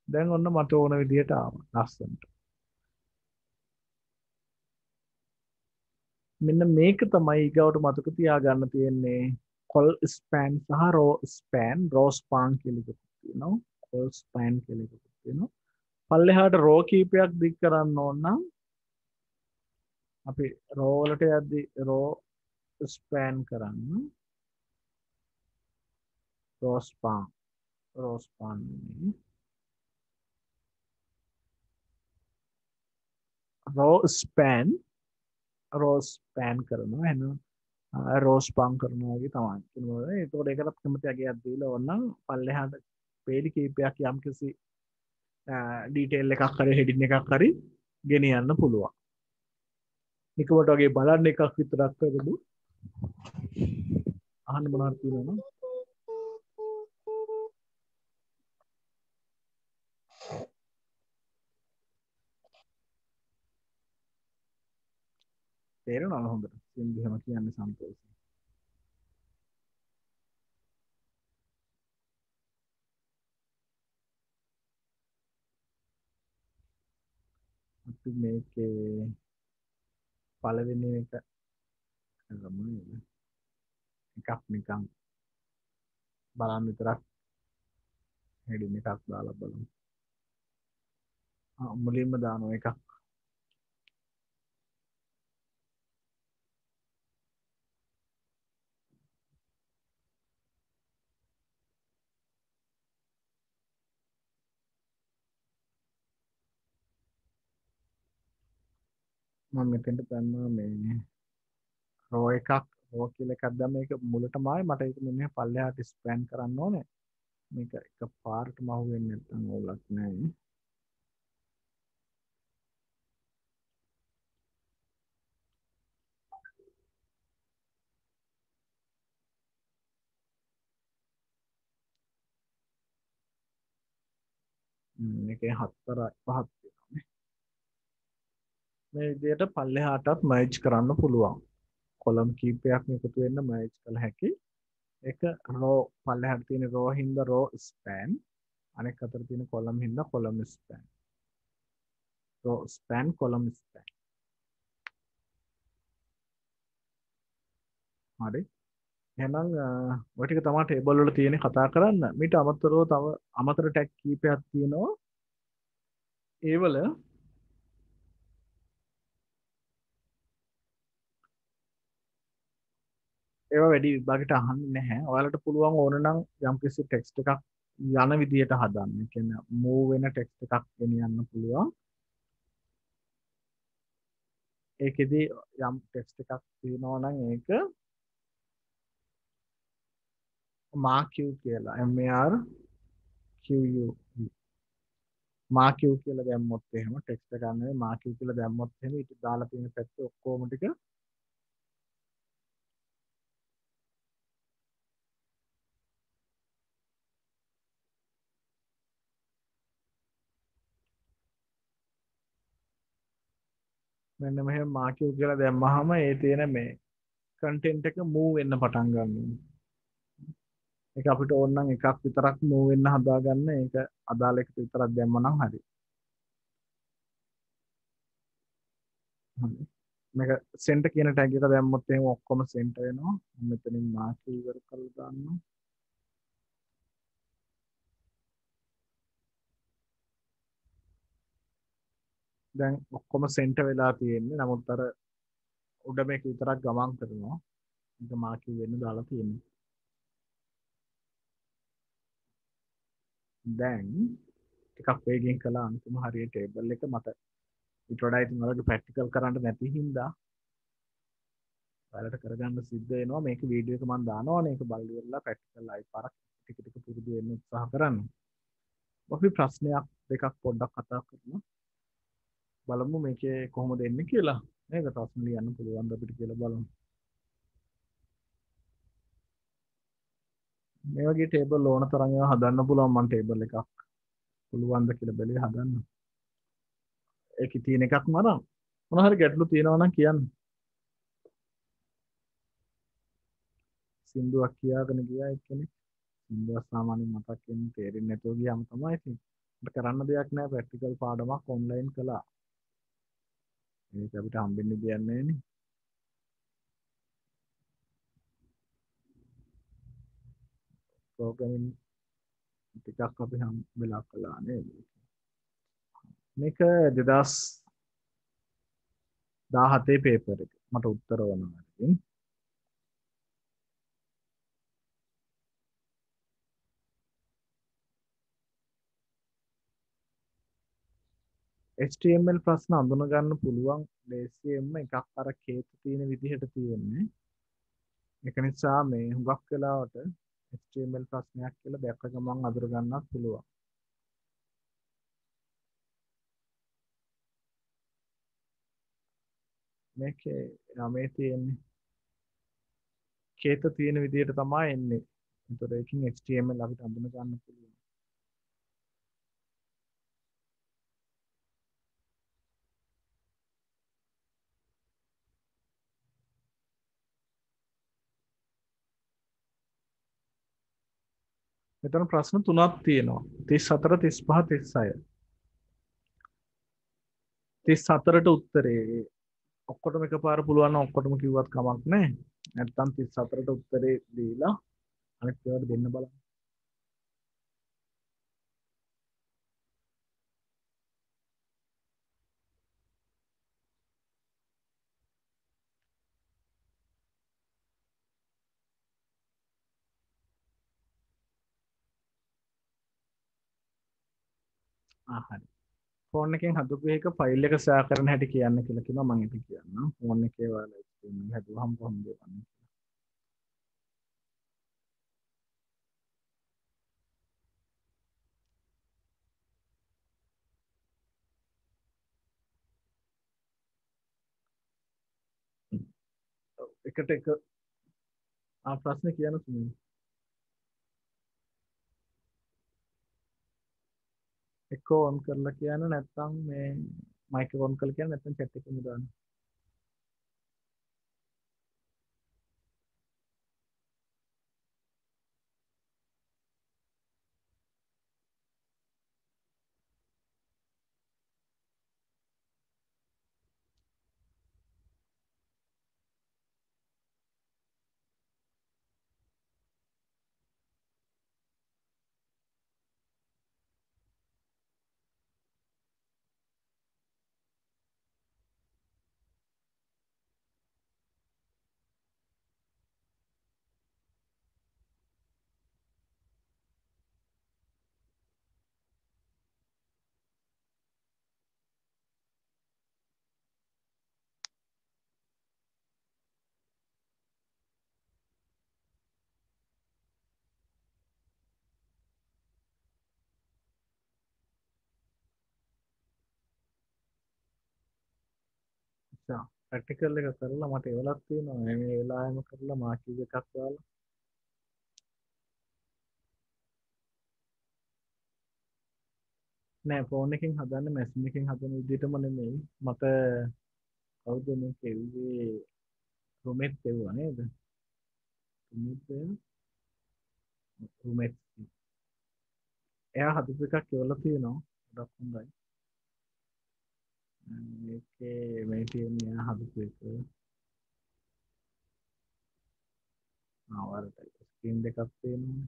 දැන් ඔන්න මට ඕන විදිහට ආවා ලස්සනට. මෙන්න මේක තමයි ඊගවට මතක තියාගන්න තියෙන්නේ. කොල් ස්පෑන් සහ රෝ ස්පෑන් ස්පාන් කියලා එකක් තියෙනවා. කොල් ස්පෑන් කියලා එකක් තියෙනවා. පල්ලෙහාට රෝ කීපයක් දික් කරන්න ඕන නම් අපි රෝ වලට යද්දි රෝ ස්පෑන් කරන්න රෝ ස්පාන් රෝ ස්පෑන් කරනවා එහෙනම් රෝස් පාන් කරනවා වගේ තමයි කියනවා. ඒකෝට ඒකටත් කැමති අගයක් දීලා ඕනනම් පල්ලෙහාට පේලි කීපයක් යම්කිසි ඩීටේල් එකක් හරි හෙඩින් එකක් හරි ගෙනියන්න පුළුවන්. නිකමට වගේ බලන්න එකක් විතරක් කරමු. අහන්න මොනවද තියෙනවද? තේරෙනවද හොඳට? සින්දු එහෙම කියන්නේ සන්තෝෂයි. අපි මේකේ පළවෙනි එක කරමු නේද? එකක් නිකන් බලන්න විතරක් හෙඩින් එකක් දාලා බලමු. මුලින්ම දානවා එකක්. මම මෙතෙන්ට ගන්නවා මේ රෝ එකක් රෝ කියලා එකක් දැම්ම මේක මුලටම ආයේ මට ඒක මෙන්න පල්ලෙහාට ස්පෑන් කරන්න ඕනේ. මේක එක පාරටම අහුවෙන්නේ නැත්නම් ඕලක් නැහැ. මේකේ 4 5ක් තියෙනවා. මේ විදිහට පල්ලෙහාටත් මර්ජ් කරන්න පුළුවන්. කොලම් කීපයක් එකතු වෙන්න මර්ජ් කළ හැකි. ඒක රෝ පල්ලෙහාට තියෙන රෝ හින්දා රෝ ස්පෑන් අනෙක් අතට තියෙන කොලම් හින්දා column span. Raw span column span. හරි. එහෙනම් ඔය ටික තමයි ටේබල් වල තියෙන කතා කරන්න. මීට අමතරව තව අමතර ටැග් කීපයක් තියෙනවා. ඒවල ඒවා වැඩි විභාගයට අහන්නේ නැහැ. ඔයාලට පුළුවන් ඕන නම් යම්කිසි ටෙක්ස්ට් එකක් යන විදියට හදන්න. ඒ කියන්නේ මූව් වෙන ටෙක්ස්ට් එකක් ගෙනියන්න පුළුවන්. ඒකෙදි යම් ටෙක්ස්ට් එකක් තියෙනවා නම් ඒක marq කියලා MARQU marq කියලා දැම්මොත් එහෙම ටෙක්ස්ට් එක ගන්න marq කියලා දැම්මොත් එහෙම ඊට දාලා තියෙන පැත්ත ඔක්කොම ටික මෙන්න මෙහෙම marq කියලා දැම්මහම ඒ තියෙන මේ කන්ටෙන්ට් එක මූව් වෙන්න පටන් ගන්නවා. ඒක අපිට ඕන නම් එකක් විතරක් මූව් වෙන්න හදාගන්න. ඒක අදාළ එකට විතරක් දැම්මනම් හරි. හරි. මේක සෙන්ටර් කියන ටැග් එක දැම්මොත් එහෙම ඔක්කොම සෙන්ටර් වෙනවා. මෙතනින් මාක් ඉවර කරලා දාන්න. දැන් ඔක්කොම සෙන්ටර් වෙලා තියෙන්නේ. නමුත් අර උඩ මේක විතරක් ගමන් කරනවා. ඒක මාක් වෙන්න දාලා තියෙන්නේ. දැන් ටිකක් වේගෙන් කළා අන්තිම හරිය ටේබල් එක මට ඊට වඩා ඉතින් ඔයාලට ප්‍රැක්ටිකල් කරන්න නැති හින්දා ඔයාලට කරගන්න සිද්ධ වෙනවා. මේක වීඩියෝ එක මම දානවානේ. ඒක බලලා ඉවරලා ප්‍රැක්ටිකල් ආයි පාරක් ටික ටික පුරුදු වෙන්න උත්සාහ කරන්න. අපි ප්‍රශ්නයක් දෙකක් පොඩ්ඩක් කතා කරමු. බලමු මේකේ කොහොමද එන්නේ කියලා. නේද? ප්‍රශ්න ලියන්න පුළුවන් අපිට කියලා බලමු. මේ වගේ ටේබල් ඕන තරම් ඒවා හදන්න පුළුවන්. මම ටේබල් එකක් පුළුවන් ද කියලා බැලුවේ හදන්න. ඒකේ තියෙන එකක් මරම්. මොන හරි ගැටලු තියෙනවා නම් කියන්න. සින්දුවක් කියාගෙන ගියා එක්කෙනෙක්. සින්දුවක් සාමාන්‍යයෙන් මතක් වෙන්නේ තේරෙන්නේ නැතුව ගියාම තමයි ඉතින්. අපිට කරන්න දෙයක් නැහැ. ප්‍රැක්ටිකල් පාඩමක් ඔන්ලයින් කළා. මේක අපිට හම්බෙන්නේ දෙයක් නැහැනේ. ප්‍රෝග්‍රෑමින් ටිකක් අපි හම්බෙලා කළා නේද? මේක 2017 පේපර් එක. මට උත්තර වුණා ඉතින්. HTML ප්‍රශ්න අඳුන ගන්න පුළුවන් ලේසියෙන්ම එකක් අර කේතු තියෙන විදිහට තියෙන්නේ. ඒක නිසා මේ හුඟක් වෙලාවට HTML ප්‍රශ්නයක් කියලා දැක්ක ගමන් අඳුර ගන්නත් පුළුවන්. මේකේ මේ තියෙන්නේ කේත තියෙන විදිහට තමයි එන්නේ. ඒතර ඒකින් HTML අපිට අඳුන ගන්න පුළුවන්. මෙතන ප්‍රශ්න තුනක් තියෙනවා. 34 35 36. 34ට උත්තරේ ඔක්කොටම එකපාර පුළුවන් නම් ඔක්කොටම කිව්වත් කමක් නැහැ. නැත්නම් 34ට උත්තරේ දීලා අනිත් ඒවාට දෙන්න බලන්න. හරි. ෆෝන් එකෙන් හදපු එක ෆයිල් එක සෙයා කරන හැටි කියන්න කියලා කිව්වා මම ඒක කියන්නම්. ෆෝන් එකේ ඔයාලා HTML හැදුවාම කොහොමද කරන්නේ? එකට එක ප්‍රශ්නේ කියන්න තුනේ. එක ඔන් කරලා කියන්න නැත්නම් මේ මයික් එක ඔන් කරලා කියන්න නැත්නම් chat එකෙම දාන්න. ප්‍රැක්ටිකල් එක කරලා මට එවලක් තියෙනවා මේ වෙලාවෙම කරලා මාකි එකක් දාලා නෑ ෆෝන් එකෙන් හදන්න මැෂින් එකෙන් හදන විදිහටම නෙමෙයි මට කවුද මේ කෙල්ලේ රුමෙත් එවුවා නේද රුමෙත් එයා හදපු එකක් එවලා තියෙනවා ගොඩක් හොඳයි මේකේ මේ තියෙන එයා හදපු එක ආවරට ස්ක්‍රීන් දෙකක් තියෙනවා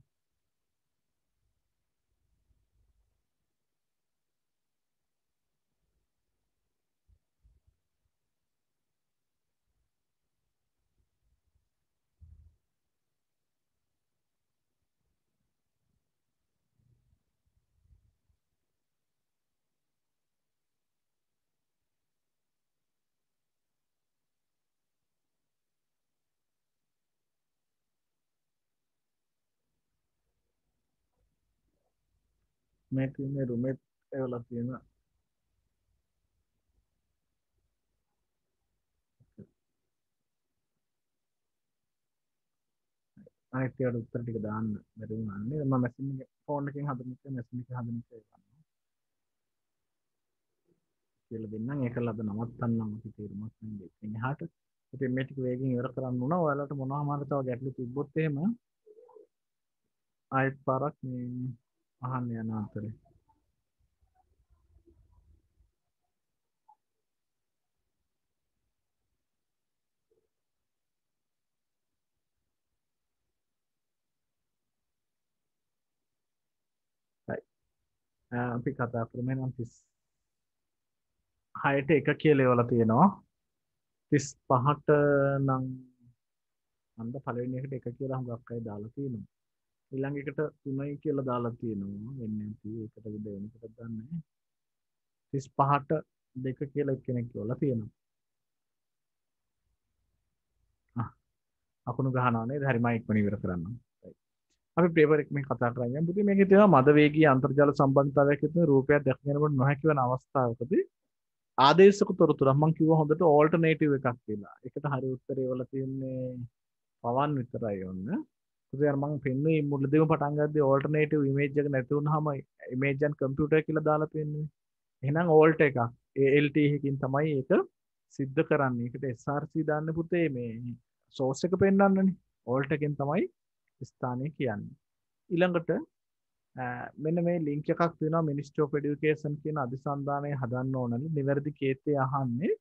මේ තියෙන රුමෙත් එවලා තියෙනවා අනිත් ඒවාට උත්තර ටික දාන්න බැරි වුණා නේද මම මැෂින් එක ෆෝන් එකෙන් හදන එක මැෂින් එකෙන් හදන එක කියලා දෙන්නම් ඒකල අද නවත්තන්නම් අපි තීරමක් නෙමෙයි දෙකෙන් එහාට ඉතින් මේ ටික වේගෙන් ඉවර කරන්න උනා ඔයාලට මොනවා මාර තව ගැටලු තිබ්බොත් එහෙම ආයෙත් පාරක් මේ අහන්න යන අතරේ හරි අපි කතා කරමු නම් 36ට එක කියලා ඒවලා තියෙනවා 35ට නම් අන්ද පළවෙනි එකට එක කියලා හුඟක් අය දාලා තියෙනවා ඊළඟ එකට 3යි කියලා දාලා තියෙනවා වෙන්නේ නැති ඒකට දෙවෙනිකට දන්නේ 35ට දෙක කියලා එක්කෙනෙක් කියලා තියෙනවා අකුණු ගහනවා නේද හරි මම ඉක්මන ඉවර කරන්නම් අපි පේපර් එක මේ කතා කරන්නේ බුදි මේකේ තියෙනවා මද වේගී අන්තර්ජාල සම්බන්ධතාවයක් තියෙන රූපයක් දැකගෙනකොට නොහැකි වෙන අවස්ථාවකදී ආදේශක තොරතුරක් මම කිව්වා හොඳට ඕල්ටර්නේටිව් එකක් කියලා. ඒකට හරි උත්තරේ වල තියෙන්නේ පවන් විතරයි ඔන්න. ඒකෙන් මම පෙන්නුවේ මුලදීම පටන් ගත්තේ ඕල්ටර්නේටිව් ඉමේජ් එක නැති වුනහම ඉමේජ් ඇන් කම්පියුටර් කියලා දාලා තියෙන්නේ. එහෙනම් ඕල්ට් එකක් ALT එකකින් තමයි ඒක සිද්ධ කරන්නේ. ඒකට SRC දාන්න පුතේ මේ සෝස් එක පෙන්වන්නනේ. ඕල්ට් එකෙන් තමයි ස්ථානය කියන්නේ. ඊළඟට මෙන්න මේ ලින්ක් එකක් තියෙනවා මිනිස්ට්‍රි ඔෆ් এডুকেෂන් කියන අධිසන්ධානය හදන්න ඕනලු නිවැරදි කේතේ අහන්නේ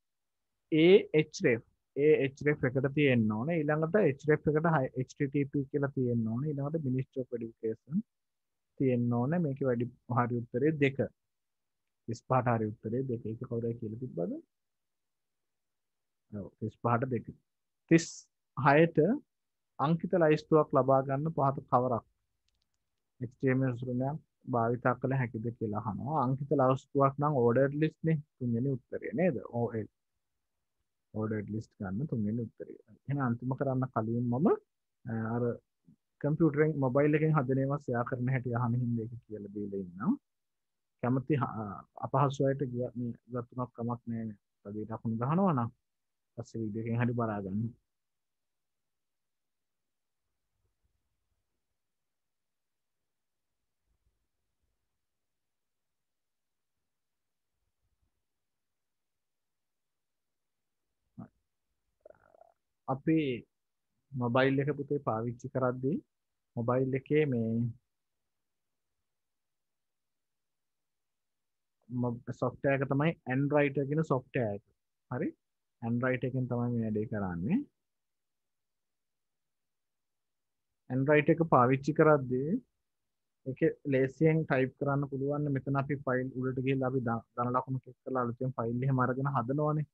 AHREF AHREF එකට තියෙන්න ඕනේ ඊළඟට HREF එකට HTTP කියලා තියෙන්න ඕනේ ඊළඟට මිනිස්ට්‍රි ඔෆ් এডুকেෂන් තියෙන්න ඕනේ මේකේ වැඩි හරි උත්තරේ 2 35ට හරි උත්තරේ 2 ඒක කවුරුයි කියලා තිබ්බද ඔව් 35ට 2 36ට අංකිත ලයිස්තුවක් ලබා ගන්න පහත කවරක් HTML සුරුමයක් භාවිතා කළ හැකිද කියලා අහනවා. අංකිත ලවස්තුවක් නම් ordered list නේ තුන්වෙනි උත්තරය නේද? OL ordered list ගන්න තුන්වෙනි උත්තරය. එහෙනම් අන්තිම කරන්න කලින් මම අර කම්පියුටරෙන් මොබයිල් එකෙන් හදන ඒවා ෂෙයා කරන හැටි අහන හින්දා ඒක කියලා දීලා ඉන්නවා. කැමති අපහසු අයට මේ ගතුනක් කමක් නැහැ. පදේ දකුණු ගහනවා නම් පස්සේ වීඩියෝ එකෙන් හරි බලා ගන්න. අපි මොබයිල් එක පුතේ පාවිච්චි කරද්දී මොබයිල් එකේ මේ software එක තමයි Android කියන software එක. හරි? Android එකෙන් තමයි මේ වැඩේ කරන්නේ. Android එක පාවිච්චි කරද්දී ඒකේ ලේසියෙන් ටයිප් කරන්න පුළුවන්. මෙතන අපි ෆයිල් උඩට ගිහලා අපි ධන ලකුණු ක්ලික් කරලා අලුතෙන් ෆයිල් එහෙම අරගෙන හදනවනේ.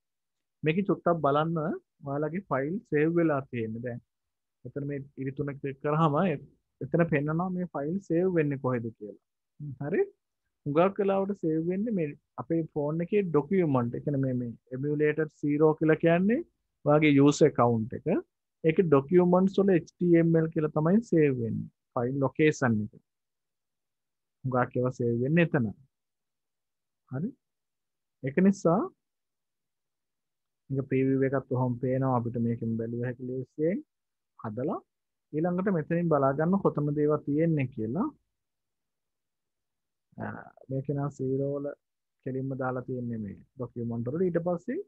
මේකේ චුට්ටක් බලන්න ඔයාලගේ ෆයිල් සේව් වෙලා තියෙන්නේ දැන්. එතන මේ ඉරි තුන ක්ලික් කරාම එතන පෙන්නනවා මේ ෆයිල් සේව් වෙන්නේ කොහෙද කියලා. හරි? හුඟක් වෙලාවට සේව් වෙන්නේ මේ අපේ ෆෝන් එකේ ડોකියුමන්ට්. ඒ කියන්නේ මේ emulator 0 කියලා කියන්නේ ඔයාගේ user account එක. ඒකේ documents වල HTML කියලා තමයි සේව් වෙන්නේ. ෆයිල් ලොකේෂන් එක. හුඟක් ඒවා සේව් වෙන්නේ එතන. හරි? ඒක නිසා මේක ප්‍රීවියු එකත් ඔහොම පේනවා අපිට මේකෙන් බැලුව හැකි ලේසියෙන් හදලා ඊළඟට මෙතනින් බලා ගන්න කොතනද ඒවා තියෙන්නේ කියලා. මේක නම් 0 වල කෙලින්ම දාලා තියෙන්නේ මේ ડોකියුමන්ට් වල. ඊට පස්සේ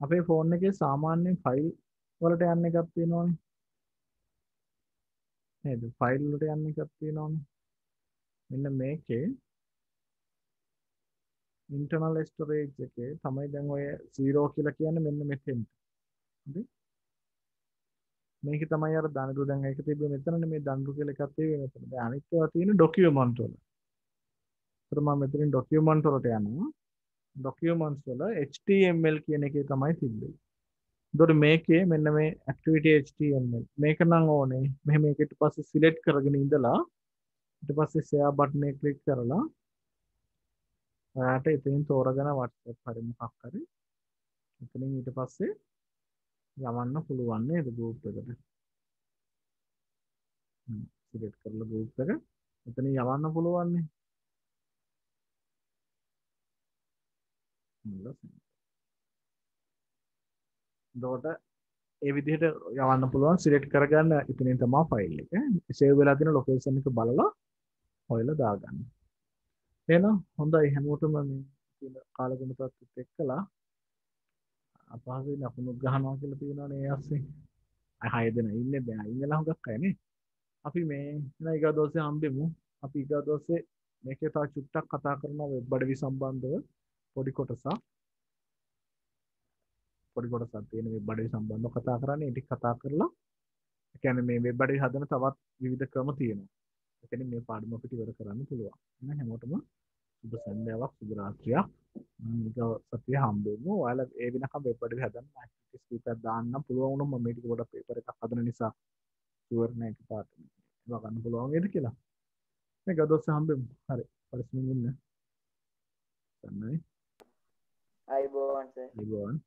අපේ ෆෝන් එකේ සාමාන්‍ය ෆයිල් වලට යන්න එකක් තියෙනවනේ. නේද? ෆයිල් වලට යන්න එකක් තියෙනවනේ. මෙන්න මේකේ ඉන්ටර්නල් ස්ටෝරේජ් එකේ තමයි දැන් ඔය 0 කියලා කියන්නේ මෙන්න මෙතෙන්. හරි? මේක තමයි අර දඬු දැන් ඒක තිබ්බේ මෙතනනේ මේ දඬු කියලා එකක් තියෙන්නේ මෙතන. දැන් අනිත් ඒවා තියෙන ડોකියුමන්ට් වල. ඒතර මම මෙතනින් ડોකියුමන්ට් වලට යනවා. ડોකියුමන්ට්ස් වල HTML කියන එකේ තමයි තිබ්බේ. එතකොට මේකේ මෙන්න මේ activity HTML මේක නම් ඕනේ. මෙහෙම මේක ඊට පස්සේ සිලෙක්ට් කරගෙන ඉඳලා ඊට පස්සේ share button එක ක්ලික් කරලා ඔයාට එතනින් තෝරගෙන WhatsApp හරි මොකක් හරි එතනින් ඊට පස්සේ යවන්න පුළුවන් නේද group එකට. සිලෙක්ට් කරලා group එක එතනින් යවන්න පුළුවන් නේ. එතකොට ඒ විදිහට යවන්න පුළුවන් සිලෙක්ට් කරගන්න ඉතින් තමයි ෆයිල් එක. සේව් වෙලා තියෙන ලොකේෂන් එක බලලා හොයලා දාගන්න. එහෙනම් හොඳයි හැමෝටම මේ තියෙන කාලගුණ තත්ත්වෙත් එක්කලා අපහසුයි ලකුණු ගහනවා කියලා තියෙනවනේ ඒ ASCII. අය 6 දෙනා ඉන්නේ දැන් ඉන්නලා හුඟක් අය නේ. අපි මේ ඊගා දවසේ හම්බෙමු. අපි ඊගා දවසේ මේකේ තව චුට්ටක් කතා කරනවා වෙබ් අඩවි සම්බන්ධව පොඩි කොටසක්. පොඩි කොටසක් තියෙන වෙබ් අඩවි සම්බන්ධව කතා කරන්නේ. ඒ ටික කතා කරලා ඒ කියන්නේ මේ වෙබ් අඩවි හදන තවත් විවිධ ක්‍රම තියෙනවා. ඒ කියන්නේ මේ පාඩම අපිට ඉවර කරන්න පුළුවන්. එහෙනම් හැමෝටම සුබ සන්ධ්‍යාවක් සුබ රාත්‍රියක්. ඊගා සතිය හම්බෙමු. ඔයාලා ඒ වෙනකම් වෙබ් අඩවි හදන්න ඇක්ටිවිටිස් කීපයක් දාන්න පුළුවන් වුණොත් මම මේ ටික පොඩක් පේපර් එකක් හදන නිසා ෂුවර් නෑ එකපාරට ඒවා ගන්න පුළුවන් වේද කියලා. මේ ගදොස්ස හම්බෙමු. හරි. පරිස්සමින් ඉන්න. ගන්නයි. අයිබෝවන් සර්. අයිබෝවන්.